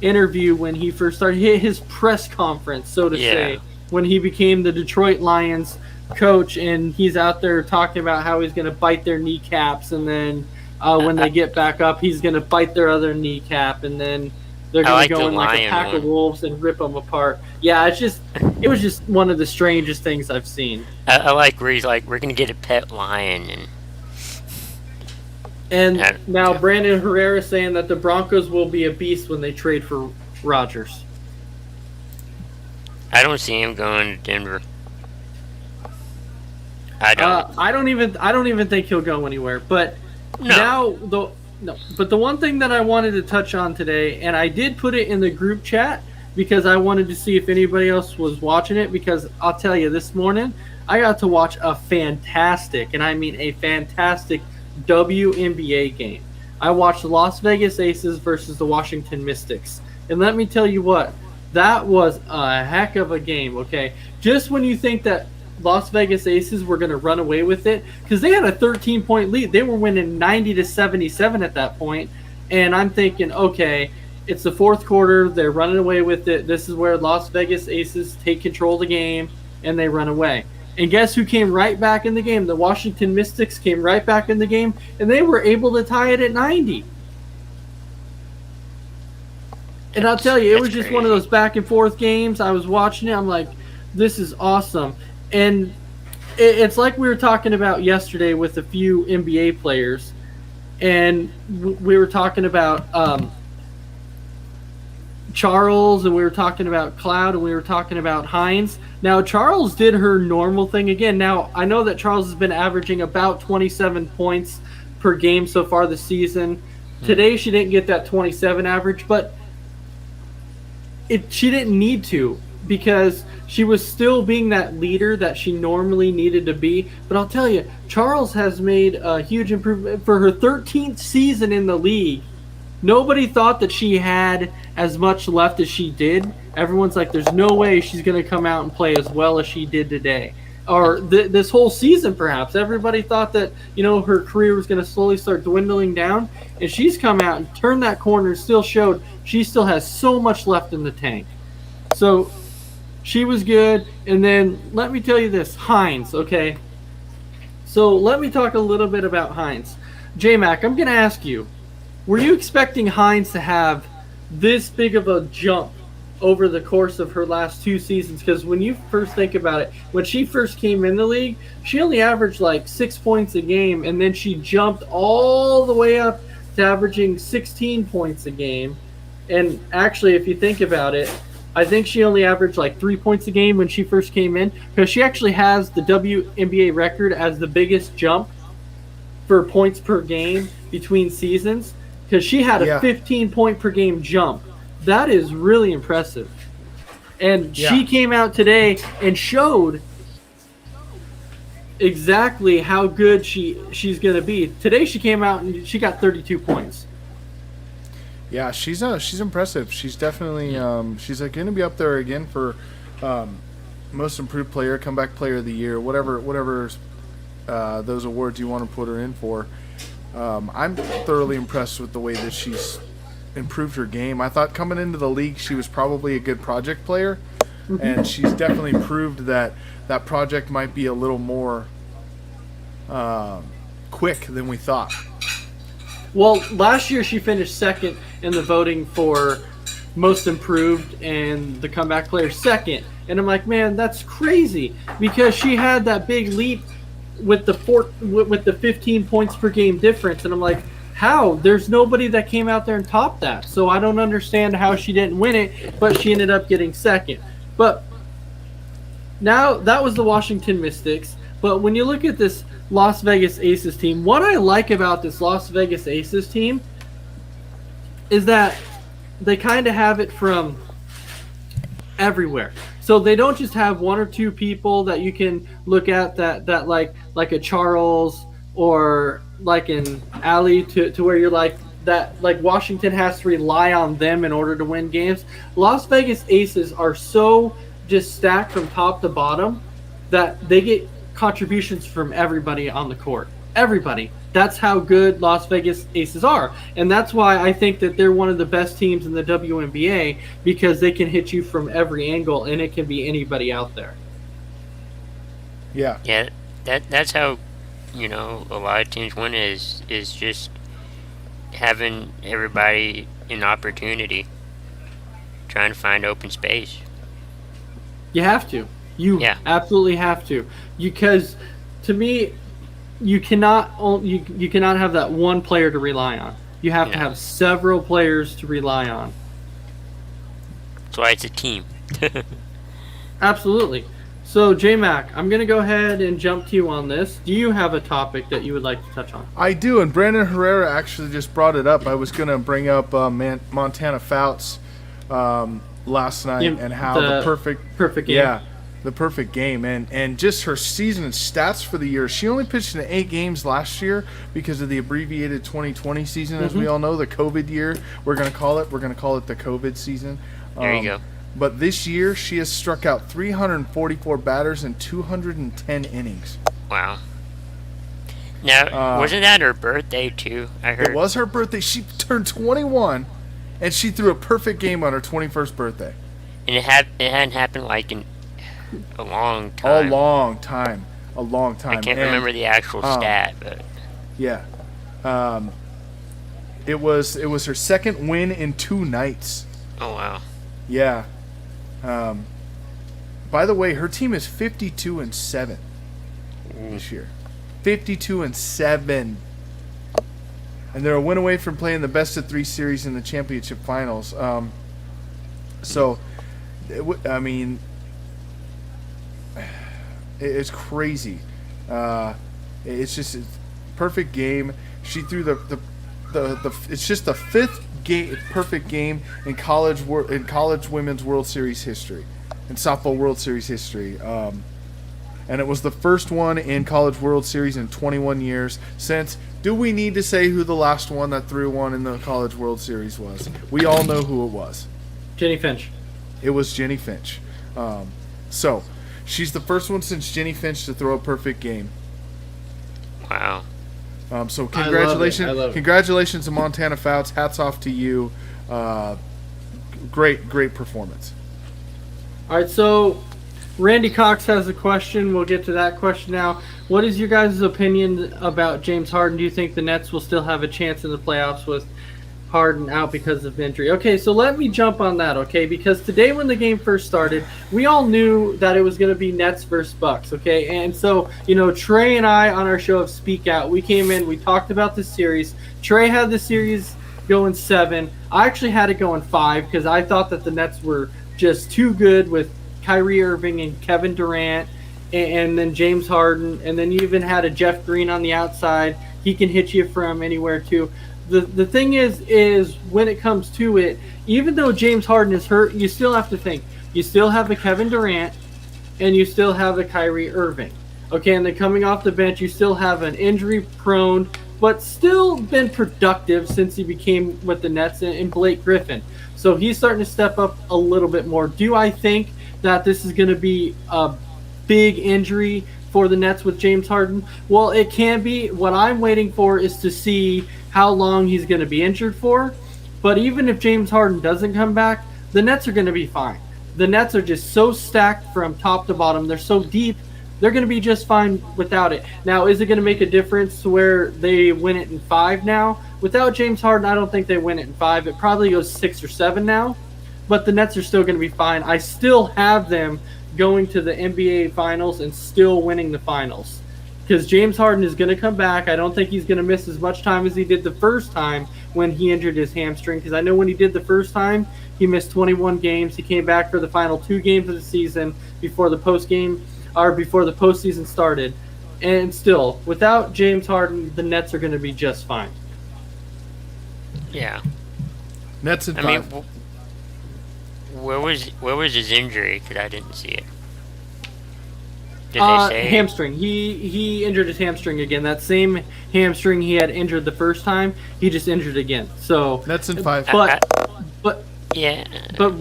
interview when he first started, his press conference, so to say, when he became the Detroit Lions coach, and he's out there talking about how he's going to bite their kneecaps, and then when they get back up, he's going to bite their other kneecap, and then they're going to go in like a pack of wolves and rip them apart. Yeah, it was just one of the strangest things I've seen. I like where he's like, we're going to get a pet lion. And now Brandon Herrera saying that the Broncos will be a beast when they trade for Rodgers. I don't see him going to Denver. I don't even think he'll go anywhere. But But the one thing that I wanted to touch on today, and I did put it in the group chat because I wanted to see if anybody else was watching it, because I'll tell you, this morning I got to watch a fantastic, and I mean a fantastic, WNBA game. I watched the Las Vegas Aces versus the Washington Mystics. And let me tell you what, that was a heck of a game, okay? Just when you think that Las Vegas Aces were going to run away with it, because they had a 13-point lead. They were winning 90-77 at that point, and I'm thinking, okay, it's the fourth quarter. They're running away with it. This is where Las Vegas Aces take control of the game, and they run away. And guess who came right back in the game? The Washington Mystics came right back in the game, and they were able to tie it at 90. And I'll tell you, it was just one of those back-and-forth games. I was watching it. I'm like, this is awesome. And it's like we were talking about yesterday with a few NBA players, and we were talking about Charles, and we were talking about Cloud, and we were talking about Hines. Now, Charles did her normal thing again. Now, I know that Charles has been averaging about 27 points per game so far this season. Today, she didn't get that 27 average, but she didn't need to, because she was still being that leader that she normally needed to be. But I'll tell you, Charles has made a huge improvement. For her 13th season in the league, nobody thought that she had as much left as she did. Everyone's like, there's no way she's going to come out and play as well as she did today. Or this whole season, perhaps. Everybody thought that, her career was going to slowly start dwindling down. And she's come out and turned that corner and still showed she still has so much left in the tank. So She was good. And then let me tell you this, Hines, okay? So let me talk a little bit about Hines. J-Mac, I'm going to ask you, were you expecting Hines to have this big of a jump over the course of her last 2 seasons? Because when you first think about it, when she first came in the league, she only averaged like 6 points a game, and then she jumped all the way up to averaging 16 points a game. And actually, if you think about it, I think she only averaged like 3 points a game when she first came in, because she actually has the WNBA record as the biggest jump for points per game between seasons, because she had a 15 point per game jump. That is really impressive. And she came out today and showed exactly how good she's going to be. Today she came out and she got 32 points. Yeah, she's impressive. She's definitely she's going to be up there again for most improved player, comeback player of the year, whatever those awards you want to put her in for. I'm thoroughly impressed with the way that she's improved her game. I thought coming into the league she was probably a good project player, and she's definitely proved that project might be a little more quick than we thought. Well, last year she finished second in the voting for most improved and the comeback player second. And I'm like, man, that's crazy, because she had that big leap with the 15 points per game difference. And I'm like, how? There's nobody that came out there and topped that. So I don't understand how she didn't win it, but she ended up getting second. But now that was the Washington Mystics. But when you look at this Las Vegas Aces team, what I like about this Las Vegas Aces team is that they kind of have it from everywhere. So they don't just have one or two people that you can look at that like a Charles or like an Ali to where you're like that, like Washington has to rely on them in order to win games. Las Vegas Aces are so just stacked from top to bottom that they get contributions from everybody on the court. Everybody. That's how good Las Vegas Aces are. And that's why I think that they're one of the best teams in the WNBA, because they can hit you from every angle, and it can be anybody out there. Yeah. Yeah, that's how, a lot of teams win is just having everybody an opportunity, trying to find open space. You have to. You absolutely have to, because to me, you cannot have that one player to rely on. You have to have several players to rely on. That's why it's a team. Absolutely. So, J-Mac, I'm going to go ahead and jump to you on this. Do you have a topic that you would like to touch on? I do, and Brandon Herrera actually just brought it up. I was going to bring up Montana Fouts last night and how the perfect game. Yeah. The perfect game, and just her season and stats for the year. She only pitched in 8 games last year because of the abbreviated 2020 season, as we all know, the COVID year. We're gonna call it the COVID season. There you go. But this year, she has struck out 344 batters in 210 innings. Wow. Now, wasn't that her birthday too? I heard it was her birthday. She turned 21, and she threw a perfect game on her 21st birthday. And it hadn't happened like in a long time. A long time. I can't remember the actual stat, but yeah, it was her second win in 2 nights. Oh wow. Yeah. By the way, her team is 52-7 this year. 52-7, and they're a win away from playing the best of 3 series in the championship finals. It's crazy. It's just a perfect game. She threw the it's just the 5th perfect game in college women's World Series history, in softball World Series history. And it was the first one in college World Series in 21 years since. Do we need to say who the last one that threw one in the college World Series was? We all know who it was. Jenny Finch. It was Jenny Finch. So she's the first one since Jenny Finch to throw a perfect game. Wow. So congratulations, I love it. Congratulations to Montana Fouts. Hats off to you. Great performance. All right, so Randy Cox has a question. We'll get to that question now. What is your guys' opinion about James Harden? Do you think the Nets will still have a chance in the playoffs with Harden out because of injury? Okay, so let me jump on that, okay? Because today when the game first started, we all knew that it was going to be Nets versus Bucks, okay? And so, Trey and I on our show of Speak Out, we came in, we talked about this series. Trey had the series going 7. I actually had it going 5 because I thought that the Nets were just too good with Kyrie Irving and Kevin Durant and then James Harden, and then you even had a Jeff Green on the outside. He can hit you from anywhere too. The thing is when it comes to it, even though James Harden is hurt, you still have to think. You still have a Kevin Durant and you still have a Kyrie Irving. Okay, and then coming off the bench, you still have an injury-prone, but still been productive since he became with the Nets, and Blake Griffin. So he's starting to step up a little bit more. Do I think that this is going to be a big injury for the Nets with James Harden? Well, it can be. What I'm waiting for is to see how long he's going to be injured for. But even if James Harden doesn't come back, the Nets are going to be fine. The Nets are just so stacked from top to bottom. They're so deep. They're going to be just fine without it. Now, is it going to make a difference to where they win it in 5 now? Without James Harden, I don't think they win it in 5. It probably goes 6 or 7 now. But the Nets are still going to be fine. I still have them going to the NBA Finals and still winning the Finals. Because James Harden is going to come back. I don't think he's going to miss as much time as he did the first time when he injured his hamstring. Because I know when he did the first time, he missed 21 games. He came back for the final 2 games of the season before the postseason started. And still, without James Harden, the Nets are going to be just fine. Yeah. Nets and 5. I mean, where was his injury? Because I didn't see it. Did they say hamstring? He injured his hamstring again. That same hamstring he had injured the first time, he just injured again. So Nets and 5. But yeah. But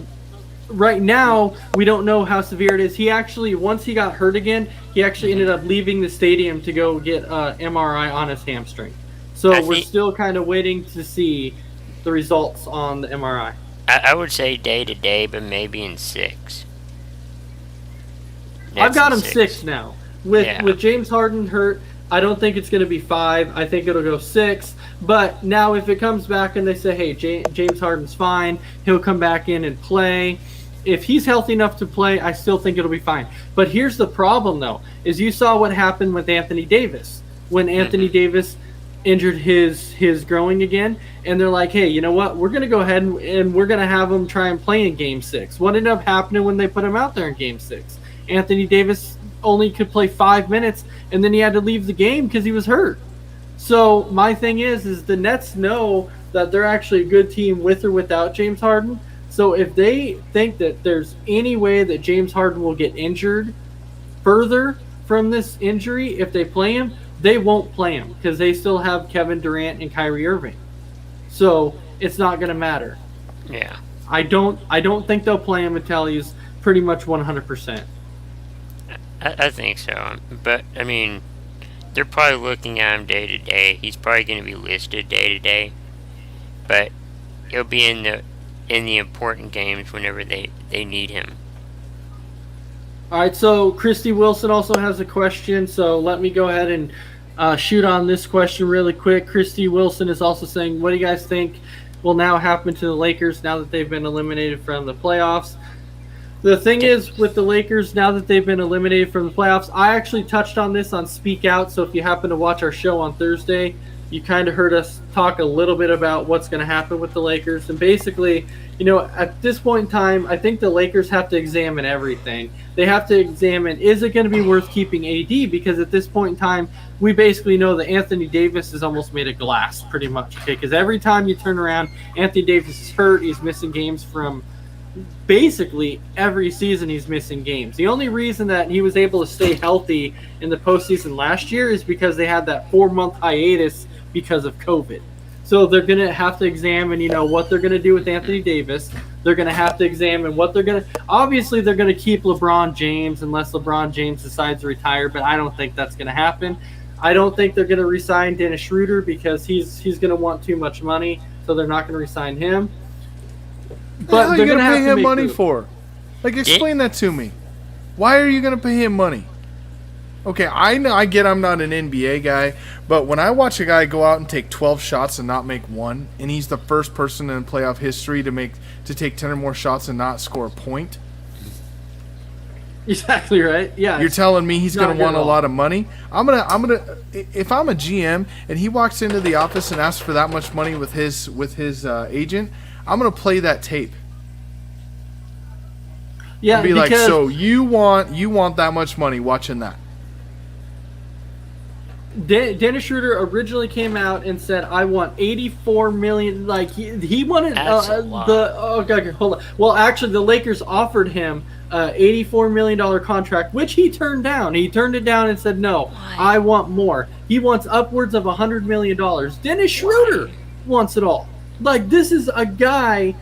right now we don't know how severe it is. He actually, once he got hurt again, he actually ended up leaving the stadium to go get an MRI on his hamstring. So we're still kind of waiting to see the results on the MRI. I would say day to day, but maybe in 6. I've got him 6 now. With James Harden hurt, I don't think it's going to be 5. I think it'll go 6. But now if it comes back and they say, hey, James Harden's fine, he'll come back in and play. If he's healthy enough to play, I still think it'll be fine. But here's the problem, though, is you saw what happened with Anthony Davis. When Anthony Davis injured his groin again, and they're like, hey, you know what? We're going to go ahead and we're going to have him try and play in Game 6. What ended up happening when they put him out there in Game 6? Anthony Davis only could play 5 minutes, and then he had to leave the game because he was hurt. So my thing is the Nets know that they're actually a good team with or without James Harden. So if they think that there's any way that James Harden will get injured further from this injury, if they play him, they won't play him because they still have Kevin Durant and Kyrie Irving. So it's not going to matter. Yeah. I don't think they'll play him until he's pretty much 100%. I think so. But, I mean, they're probably looking at him day to day. He's probably going to be listed day to day. But he'll be in the important games whenever they need him. All right, so Christy Wilson also has a question. So let me go ahead and shoot on this question really quick. Christy Wilson is also saying, what do you guys think will now happen to the Lakers now that they've been eliminated from the playoffs? The thing is, with the Lakers, now that they've been eliminated from the playoffs, I actually touched on this on Speak Out, so if you happen to watch our show on Thursday, you kind of heard us talk a little bit about what's going to happen with the Lakers. And basically, at this point in time, I think the Lakers have to examine everything. They have to examine, is it going to be worth keeping AD? Because at this point in time, we basically know that Anthony Davis is almost made of glass, pretty much. Okay, because every time you turn around, Anthony Davis is hurt. He's missing games from basically every season. He's missing games. The only reason that he was able to stay healthy in the postseason last year is because they had that 4-month hiatus because of COVID. So they're going to have to examine, what they're going to do with Anthony Davis. They're going to have to examine what they're going to – obviously, they're going to keep LeBron James unless LeBron James decides to retire, but I don't think that's going to happen. I don't think they're going to re-sign Dennis Schroeder because he's going to want too much money, so they're not going to re-sign him. But they're going to pay him money for? Like, explain that to me. Why are you going to pay him money? Okay, I know, I get I'm not an NBA guy, but when I watch a guy go out and take 12 shots and not make one, and he's the first person in playoff history to take 10 or more shots and not score a point. Exactly right. Yeah. You're telling me he's going to want a lot of money? I'm gonna. If I'm a GM and he walks into the office and asks for that much money with his agent, I'm gonna play that tape. Yeah. And be like, so you want that much money watching that? Dennis Schroeder originally came out and said, "I want 84 million." Like he wanted okay, hold on. Well, actually, the Lakers offered him $84 million contract, which he turned down. He turned it down and said, "No, I want more." He wants upwards of $100 million. Dennis Schroeder wants it all. Like, this is a guy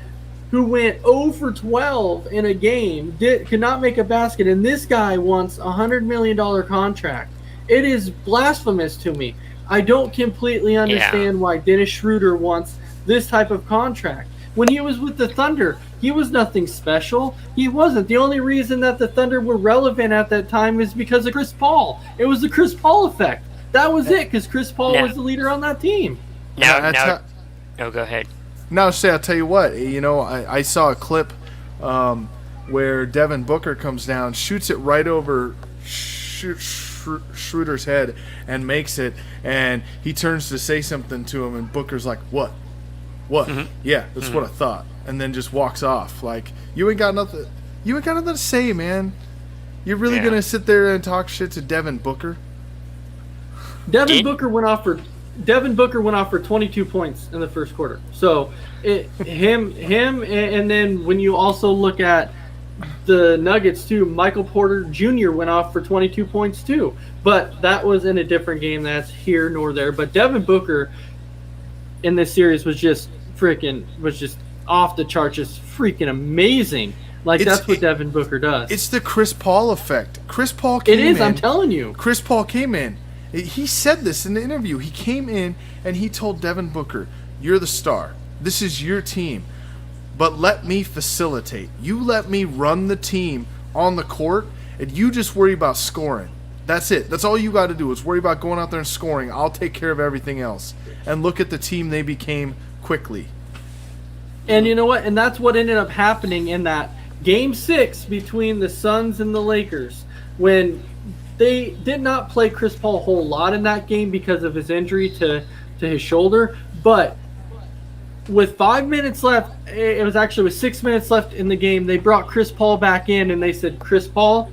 who went 0 for 12 in a game, could not make a basket, and this guy wants a $100 million contract. It is blasphemous to me. I don't completely understand why Dennis Schroeder wants this type of contract. When he was with the Thunder, he was nothing special. He wasn't. The only reason that the Thunder were relevant at that time is because of Chris Paul. It was the Chris Paul effect. That was it, because Chris Paul was the leader on that team. No, go ahead. Now, I'll tell you what. You know, I saw a clip where Devin Booker comes down, shoots it right over Schroeder's head and makes it, and he turns to say something to him, and Booker's like, what? Mm-hmm. Yeah, that's what I thought, and then just walks off. Like, you ain't got nothing to say, man. You're really gonna sit there and talk shit to Devin Booker? Devin Booker went off for 22 points in the first quarter. So him, and then when you also look at the Nuggets too, Michael Porter Jr. went off for 22 points too. But that was in a different game. That's here nor there. But Devin Booker in this series was just off the charts, just freaking amazing. Like, that's what Devin Booker does. It's the Chris Paul effect. Chris Paul came in. It is, I'm telling you. Chris Paul came in. He said this in the interview. He came in and he told Devin Booker, "You're the star. This is your team. But let me facilitate. You let me run the team on the court, and you just worry about scoring. That's it. That's all you got to do is worry about going out there and scoring. I'll take care of everything else." And look at the team they became quickly. And you know what? And that's what ended up happening in that Game 6 between the Suns and the Lakers, when they did not play Chris Paul a whole lot in that game because of his injury to his shoulder. But with 5 minutes left, it was actually with 6 minutes left in the game, they brought Chris Paul back in and they said, "Chris Paul,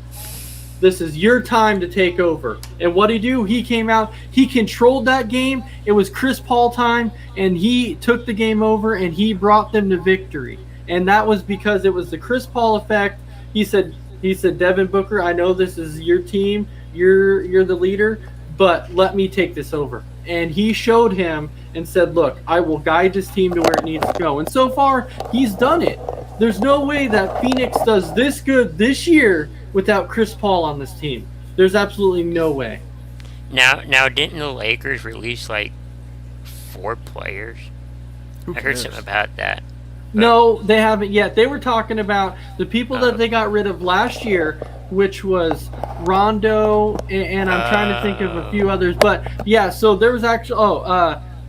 this is your time to take over." And what did he do? He came out, he controlled that game. It was Chris Paul time, and he took the game over and he brought them to victory. And that was because it was the Chris Paul effect. He said, "Devin Booker, I know this is your team. You're the leader, but let me take this over." And he showed him and said, "Look, I will guide this team to where it needs to go." And so far, he's done it. There's no way that Phoenix does this good this year without Chris Paul on this team. There's absolutely no way. Now, didn't the Lakers release like 4 players? I heard something about that. No, they haven't yet. They were talking about the people that they got rid of last year, which was Rondo, and I'm trying to think of a few others. But yeah, so there was actually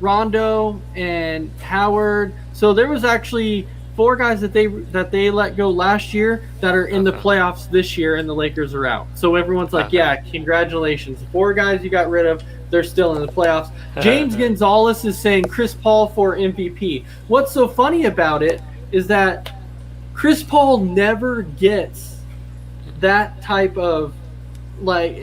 Rondo and Howard. So there was actually 4 guys that they let go last year that are in the playoffs this year, and the Lakers are out. So everyone's like, "Yeah, congratulations. The 4 guys you got rid of, they're still in the playoffs." James Gonzalez is saying Chris Paul for MVP. What's so funny about it is that Chris Paul never gets that type of, like,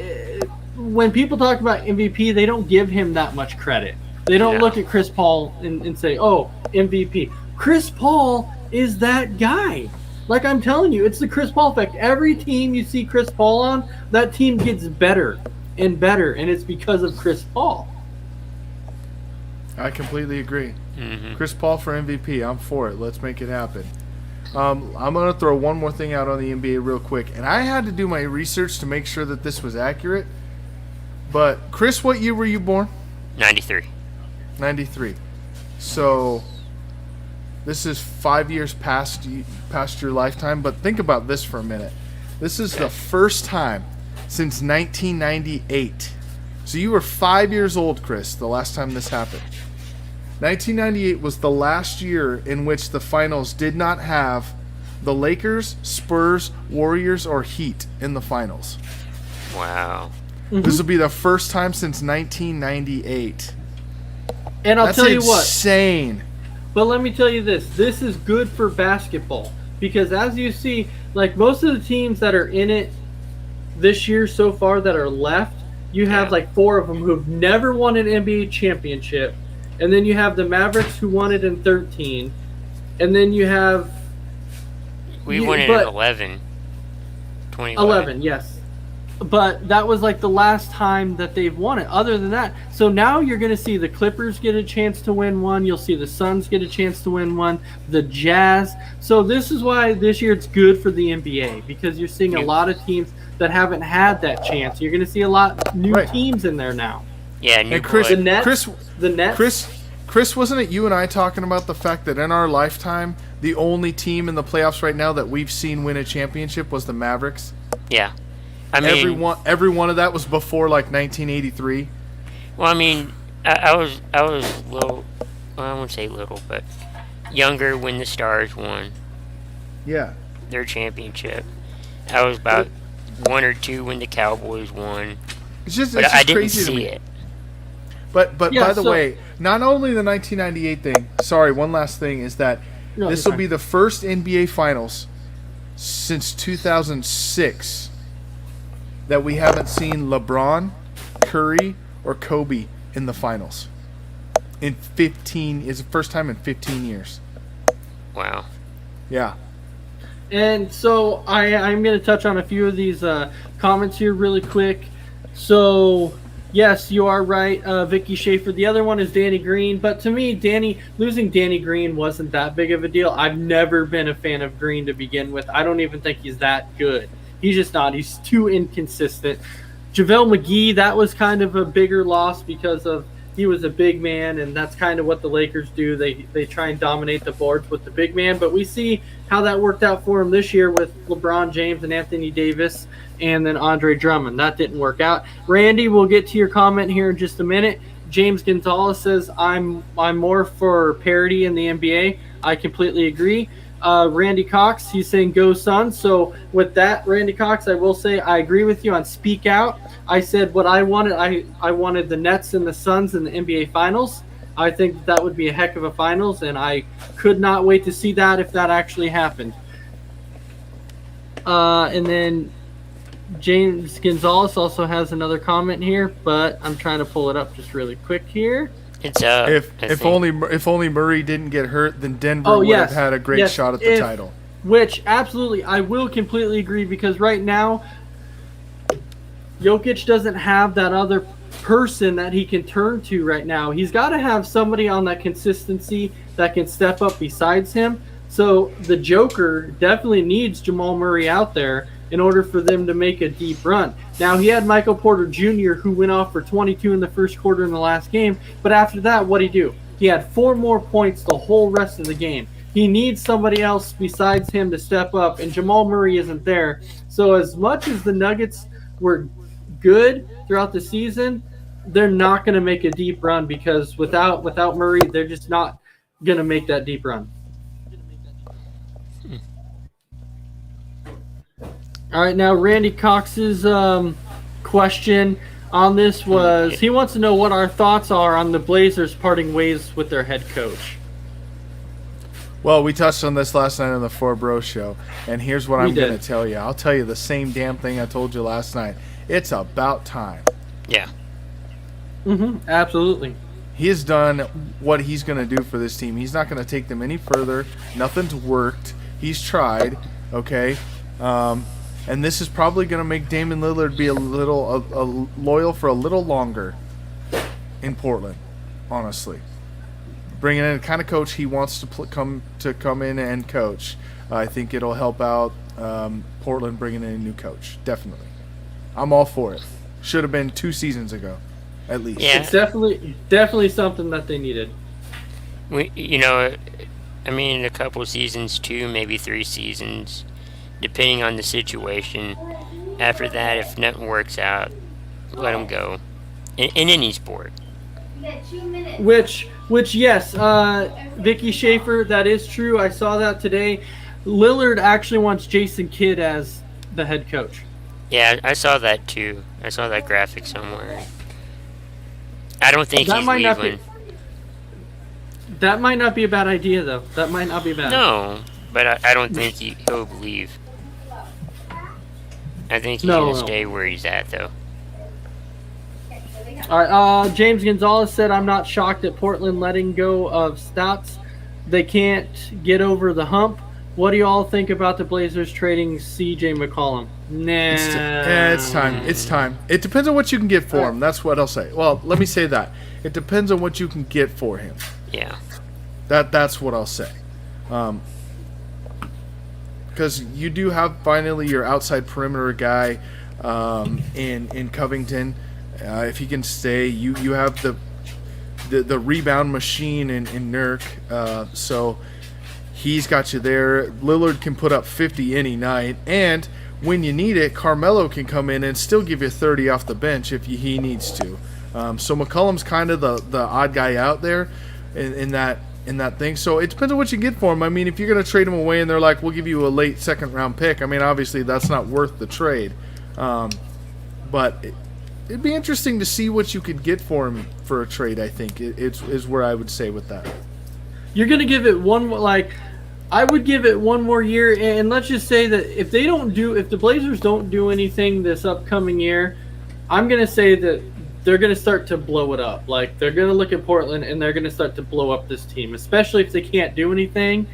when people talk about MVP, they don't give him that much credit. They don't look at Chris Paul and say, "Oh, MVP." Chris Paul is that guy. Like, I'm telling you, it's the Chris Paul effect. Every team you see Chris Paul on, that team gets better and better, and it's because of Chris Paul. I completely agree. Mm-hmm. Chris Paul for MVP. I'm for it. Let's make it happen. I'm going to throw one more thing out on the NBA real quick. And I had to do my research to make sure that this was accurate. But, Chris, what year were you born? 93. 93. So, This is 5 years past your lifetime, but think about this for a minute. This is the first time since 1998. So you were 5 years old, Chris, the last time this happened. 1998 was the last year in which the finals did not have the Lakers, Spurs, Warriors, or Heat in the finals. Wow. Mm-hmm. This will be the first time since 1998. And I'll tell you what. That's insane. But let me tell you this. This is good for basketball. Because as you see, like most of the teams that are in it this year so far that are left, you have like 4 of them who've never won an NBA championship. And then you have the Mavericks who won it in 13. And then you have... We won it in 11. 2011. 11, yes. But that was like the last time that they've won it. Other than that, so now you're going to see the Clippers get a chance to win one. You'll see the Suns get a chance to win one. The Jazz. So this is why this year it's good for the NBA, because you're seeing a lot of teams that haven't had that chance. You're going to see a lot of new teams in there now. Yeah, new Chris, the Nets. Chris, wasn't it you and I talking about the fact that in our lifetime, the only team in the playoffs right now that we've seen win a championship was the Mavericks? Yeah. I mean, every one of that was before like 1983. Well, I mean, I was little. Well, I won't say little, but younger when the Stars won. Yeah. Their championship. I was about 1 or 2 when the Cowboys won. It's just I didn't crazy see to me. it. But by the way, not only the 1998 thing. Sorry, one last thing is that this will be the first NBA Finals since 2006 that we haven't seen LeBron, Curry, or Kobe in the finals. It's the first time in 15 years. Wow. Yeah. And so I'm going to touch on a few of these comments here really quick. So, yes, you are right, Vicky Schaefer. The other one is Danny Green. But to me, losing Danny Green wasn't that big of a deal. I've never been a fan of Green to begin with. I don't even think he's that good. He's just not. He's too inconsistent. JaVale McGee, that was kind of a bigger loss because he was a big man, and that's kind of what the Lakers do. They try and dominate the boards with the big man. But we see how that worked out for him this year with LeBron James and Anthony Davis and then Andre Drummond. That didn't work out. Randy, we'll get to your comment here in just a minute. James Gonzalez says, I'm more for parity in the NBA. I completely agree. Randy Cox, he's saying go Suns. So with that, Randy Cox, I will say I agree with you on Speak Out. I said what I wanted. I wanted the Nets and the Suns in the NBA Finals. I think that would be a heck of a finals, and I could not wait to see that if that actually happened. And then James Gonzalez also has another comment here, but I'm trying to pull it up just really quick here. It's if only Murray didn't get hurt, then Denver would have had a great shot at the title. Which absolutely, I will completely agree, because right now, Jokic doesn't have that other person that he can turn to right now. He's got to have somebody on that consistency that can step up besides him. So the Joker definitely needs Jamal Murray out there in order for them to make a deep run. Now, he had Michael Porter Jr., who went off for 22 in the first quarter in the last game, but after that, what'd he do? He had 4 more points the whole rest of the game. He needs somebody else besides him to step up, and Jamal Murray isn't there. So as much as the Nuggets were good throughout the season, they're not going to make a deep run, because without Murray, they're just not going to make that deep run. All right, now Randy Cox's question on this was, he wants to know what our thoughts are on the Blazers parting ways with their head coach. Well, we touched on this last night on the Four Bros show, and here's what I'm going to tell you. I'll tell you the same damn thing I told you last night. It's about time. Yeah. Absolutely. He has done what he's going to do for this team. He's not going to take them any further. Nothing's worked. He's tried, okay? And this is probably going to make Damian Lillard be a little loyal for a little longer in Portland, honestly. Bringing in the kind of coach he wants to come in and coach. I think it'll help out Portland bringing in a new coach. Definitely. I'm all for it. Should have been 2 seasons ago, at least. Yeah. It's definitely something that they needed. I mean, a couple seasons, 2, maybe 3 seasons, depending on the situation. After that, if nothing works out, let him go. In any sport. Which yes, Vicky Schaefer, that is true. I saw that today. Lillard actually wants Jason Kidd as the head coach. Yeah, I saw that too. I saw that graphic somewhere. I don't think he's leaving. That might not be a bad idea, though. That might not be bad. No, but I don't think he'll leave. I think he's going to stay where he's at, though. All right, James Gonzalez said, I'm not shocked at Portland letting go of Stotts. They can't get over the hump. What do you all think about the Blazers trading C.J. McCollum? Nah. It's time. It's time. It depends on what you can get for him. That's what I'll say. Well, let me say that. It depends on what you can get for him. Yeah. That's what I'll say. Because you do have finally your outside perimeter guy in Covington. If he can stay, you have the rebound machine in Nurk. So he's got you there. Lillard can put up 50 any night, and when you need it, Carmelo can come in and still give you 30 off the bench if he needs to. So McCollum's kind of the odd guy out there in that thing. So it depends on what you get for him. I mean, if you're going to trade him away and they're like, we'll give you a late second-round pick, I mean, obviously that's not worth the trade. But it'd be interesting to see what you could get for him for a trade, I think, is where I would say with that. You're going to give it I would give it one more year, and let's just say that if the Blazers don't do anything this upcoming year, I'm going to say that they're going to start to blow it up. Like, they're going to look at Portland, and they're going to start to blow up this team, especially if they can't do anything.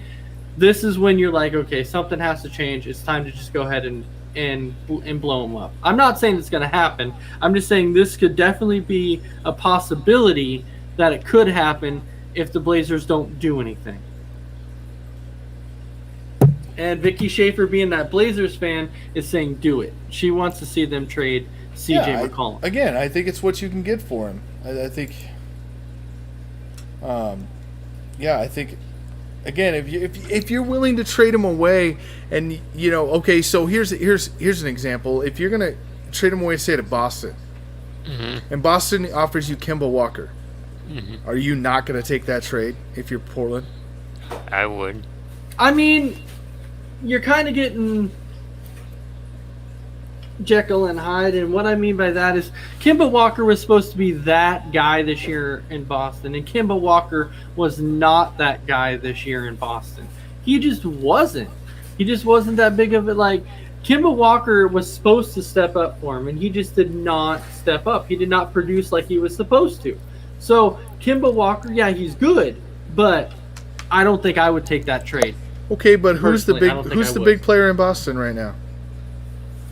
This is when you're like, okay, something has to change. It's time to just go ahead and blow them up. I'm not saying it's going to happen. I'm just saying this could definitely be a possibility that it could happen if the Blazers don't do anything. And Vicky Schaefer, being that Blazers fan, is saying do it. She wants to see them trade C.J. McCollum. I think it's what you can get for him. I think, I think, again, if you're willing to trade him away, and okay, so here's an example. If you're gonna trade him away, say to Boston, and Boston offers you Kemba Walker, are you not gonna take that trade if you're Portland? I would. I mean, you're kind of getting Jekyll and Hyde, and what I mean by that is Kemba Walker was supposed to be that guy this year in Boston, and Kemba Walker was not that guy this year in Boston. He just wasn't. He just wasn't that big of it. Like, Kemba Walker was supposed to step up for him, and he just did not step up. He did not produce like he was supposed to. So Kemba Walker, yeah, he's good, but I don't think I would take that trade. Okay, but who's the big player in Boston right now?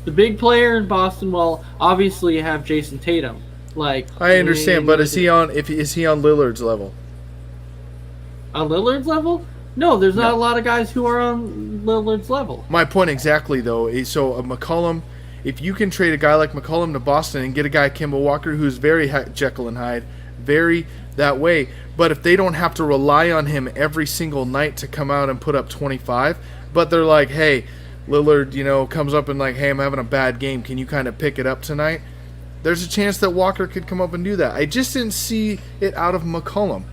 The big player in Boston, well, obviously you have Jason Tatum. Like, I understand, but is he on Lillard's level? On Lillard's level? No, there's not a lot of guys who are on Lillard's level. My point exactly, though, is so McCollum, if you can trade a guy like McCollum to Boston and get a guy, Kemba Walker, who's very Jekyll and Hyde, very that way, but if they don't have to rely on him every single night to come out and put up 25, but they're like, hey, Lillard, comes up and like, hey, I'm having a bad game. Can you kind of pick it up tonight? There's a chance that Walker could come up and do that. I just didn't see it out of McCollum.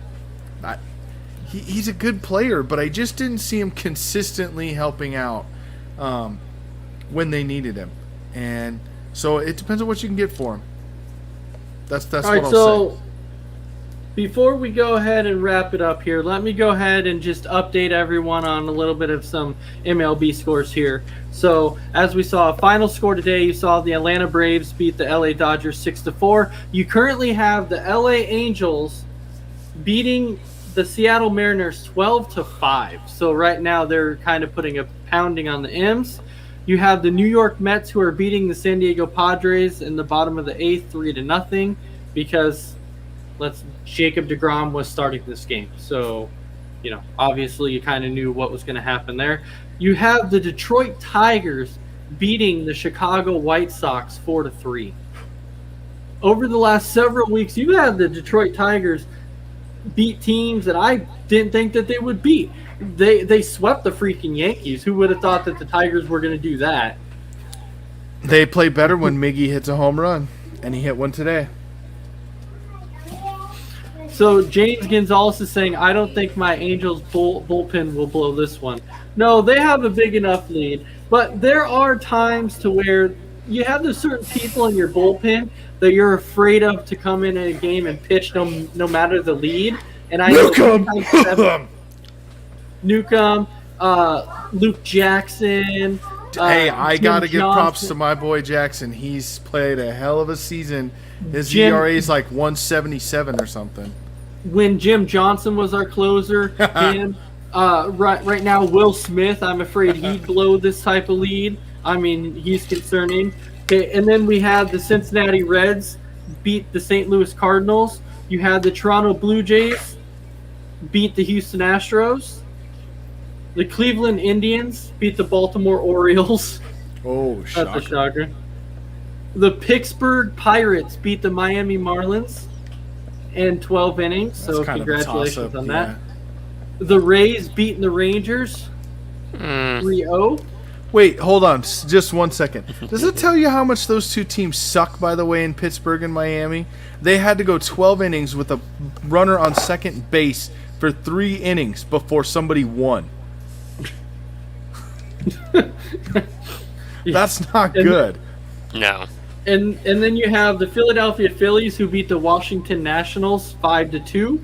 He's a good player, but I just didn't see him consistently helping out when they needed him. And so it depends on what you can get for him. That's what I'll say. Before we go ahead and wrap it up here, let me go ahead and just update everyone on a little bit of some MLB scores here. So, as we saw, final score today, you saw the Atlanta Braves beat the LA Dodgers 6-4. You currently have the LA Angels beating the Seattle Mariners 12-5. So right now they're kind of putting a pounding on the M's. You have the New York Mets who are beating the San Diego Padres in the bottom of the 8th 3-0 because Jacob deGrom was starting this game. So, obviously you kind of knew what was going to happen there. You have the Detroit Tigers beating the Chicago White Sox 4-3. Over the last several weeks, you have the Detroit Tigers beat teams that I didn't think that they would beat. They swept the freaking Yankees. Who would have thought that the Tigers were going to do that? They play better when Miggy hits a home run, and he hit one today. So James Gonzalez is saying, I don't think my Angels bullpen will blow this one. No, they have a big enough lead. But there are times to where you have those certain people in your bullpen that you're afraid of to come in a game and pitch no matter the lead. And I Newcomb, Luke Jackson. Hey, I got to give Johnson. props to my boy Jackson. He's played a hell of a season. His ERA is like 177 or something. When Jim Johnson was our closer, and right now Will Smith, I'm afraid he'd blow this type of lead. I mean, he's concerning. Okay, and then we have the Cincinnati Reds beat the St. Louis Cardinals. You had the Toronto Blue Jays beat the Houston Astros. The Cleveland Indians beat the Baltimore Orioles. Oh, shocker. That's a shocker. The Pittsburgh Pirates beat the Miami Marlins in 12 innings, so congratulations on that. The Rays beating the Rangers 3-0. Wait, hold on, just 1 second. Does it tell you how much those two teams suck, by the way, in Pittsburgh and Miami? They had to go 12 innings with a runner on second base for 3 innings before somebody won. That's not good. No. And then you have the Philadelphia Phillies who beat the Washington Nationals 5-2.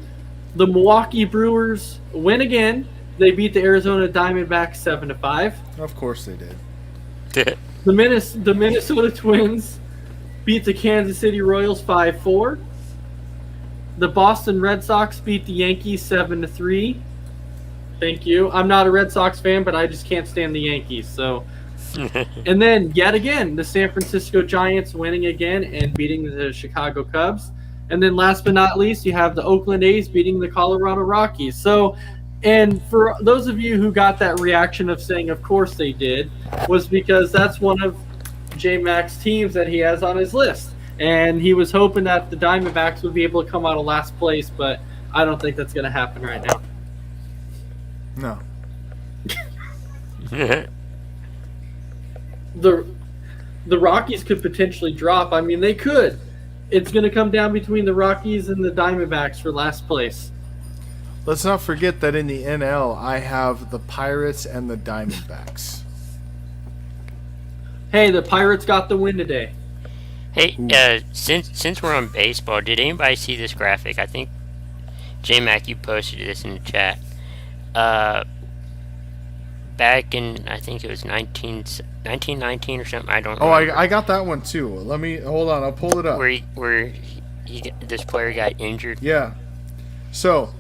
The Milwaukee Brewers win again. They beat the Arizona Diamondbacks 7-5. Of course they did. The Minnesota Twins beat the Kansas City Royals 5-4. The Boston Red Sox beat the Yankees 7-3. Thank you. I'm not a Red Sox fan, but I just can't stand the Yankees. So, and then yet again, the San Francisco Giants winning again and beating the Chicago Cubs. And then last but not least, you have the Oakland A's beating the Colorado Rockies. So, and for those of you who got that reaction of saying, of course they did, was because that's one of J-Mac's teams that he has on his list. And he was hoping that the Diamondbacks would be able to come out of last place, but I don't think that's going to happen right now. No. The Rockies could potentially drop. I mean, they could. It's going to come down between the Rockies and the Diamondbacks for last place. Let's not forget that in the NL, I have the Pirates and the Diamondbacks. Hey, the Pirates got the win today. Hey, since we're on baseball, did anybody see this graphic? I think J-Mac, you posted this in the chat. Back in, I think it was 1919 or something. I don't know. Oh, I got that one too. Let me hold on. I'll pull it up. Where this player got injured. Yeah. So,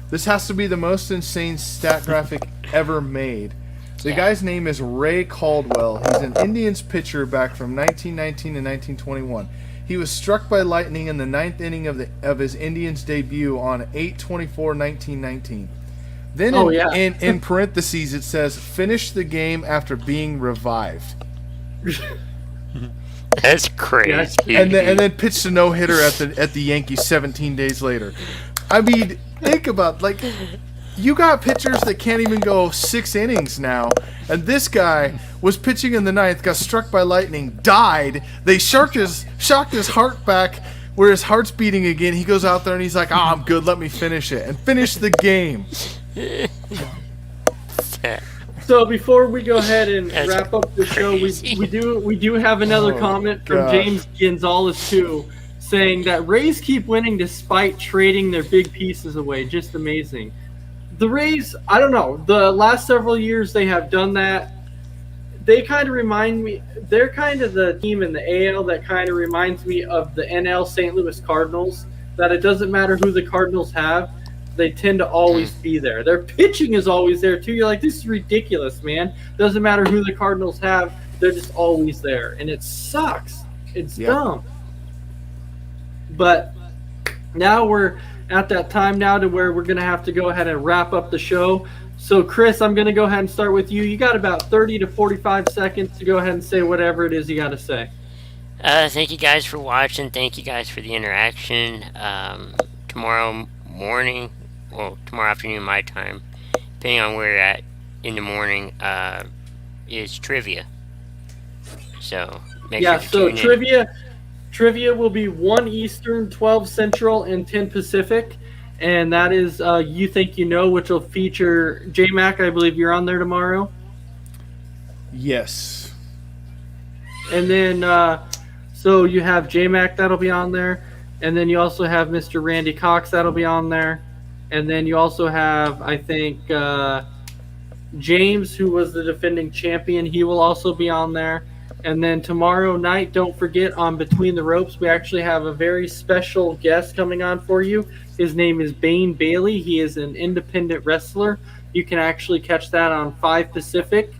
this has to be the most insane stat graphic ever made. The guy's name is Ray Caldwell. He's an Indians pitcher back from 1919 to 1921. He was struck by lightning in the 9th inning of his Indians debut on 8/24/1919. Then in parentheses it says, finished the game after being revived. That's crazy. And then pitched a no-hitter at the Yankees 17 days later. I mean, think about, like, you got pitchers that can't even go 6 innings now, and this guy was pitching in the 9th, got struck by lightning, died. They shocked his heart back where his heart's beating again. He goes out there and he's like, I'm good, let me finish it. And finish the game. So before we go ahead and wrap up the show, we do have another comment from James Gonzalez too, saying that Rays keep winning despite trading their big pieces away. Just amazing. The Rays, I don't know, the last several years they have done that. They kind of remind me, they're kind of the team in the AL that kind of reminds me of the NL St. Louis Cardinals, that it doesn't matter who the Cardinals have, they tend to always be there. Their pitching is always there too. You're like, this is ridiculous, man. Doesn't matter who the Cardinals have, they're just always there. And it sucks. It's dumb. But now we're at that time now to where we're going to have to go ahead and wrap up the show. So, Chris, I'm going to go ahead and start with you. You got about 30 to 45 seconds to go ahead and say whatever it is you got to say. Thank you guys for watching. Thank you guys for the interaction. Tomorrow morning, well, tomorrow afternoon my time, depending on where you're at in the morning, is trivia. So make sure to tune in. Trivia will be 1 Eastern, 12 Central, and 10 Pacific. And that is You Think You Know, which will feature J-Mac. I believe you're on there tomorrow. Yes. And then, so you have J-Mac that'll be on there. And then you also have Mr. Randy Cox that'll be on there. And then you also have, I think, James, who was the defending champion. He will also be on there. And then tomorrow night, don't forget, on Between the Ropes, we actually have a very special guest coming on for you. His name is Bane Bailey. He is an independent wrestler. You can actually catch that on 5 Pacific,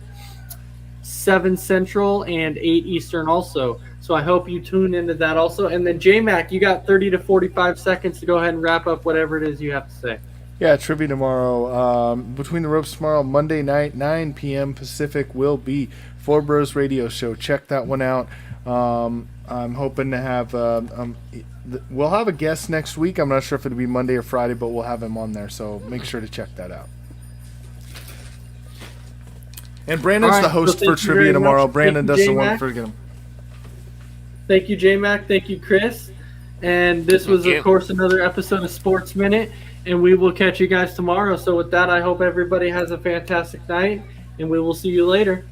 7 Central, and 8 Eastern also. So I hope you tune into that also. And then, J-Mac, you got 30 to 45 seconds to go ahead and wrap up whatever it is you have to say. Yeah, trivia tomorrow. Between the Ropes tomorrow, Monday night, 9 p.m. Pacific, will be Four Bros Radio Show. Check that one out. I'm hoping to have we'll have a guest next week. I'm not sure if it'll be Monday or Friday, but we'll have him on there, so make sure to check that out. And Brandon's the host for trivia tomorrow. Brandon doesn't want to forget him. Thank you, J-Mac. Thank you, Chris. And this was, of course, another episode of Sports Minute, and we will catch you guys tomorrow. So with that, I hope everybody has a fantastic night, and we will see you later.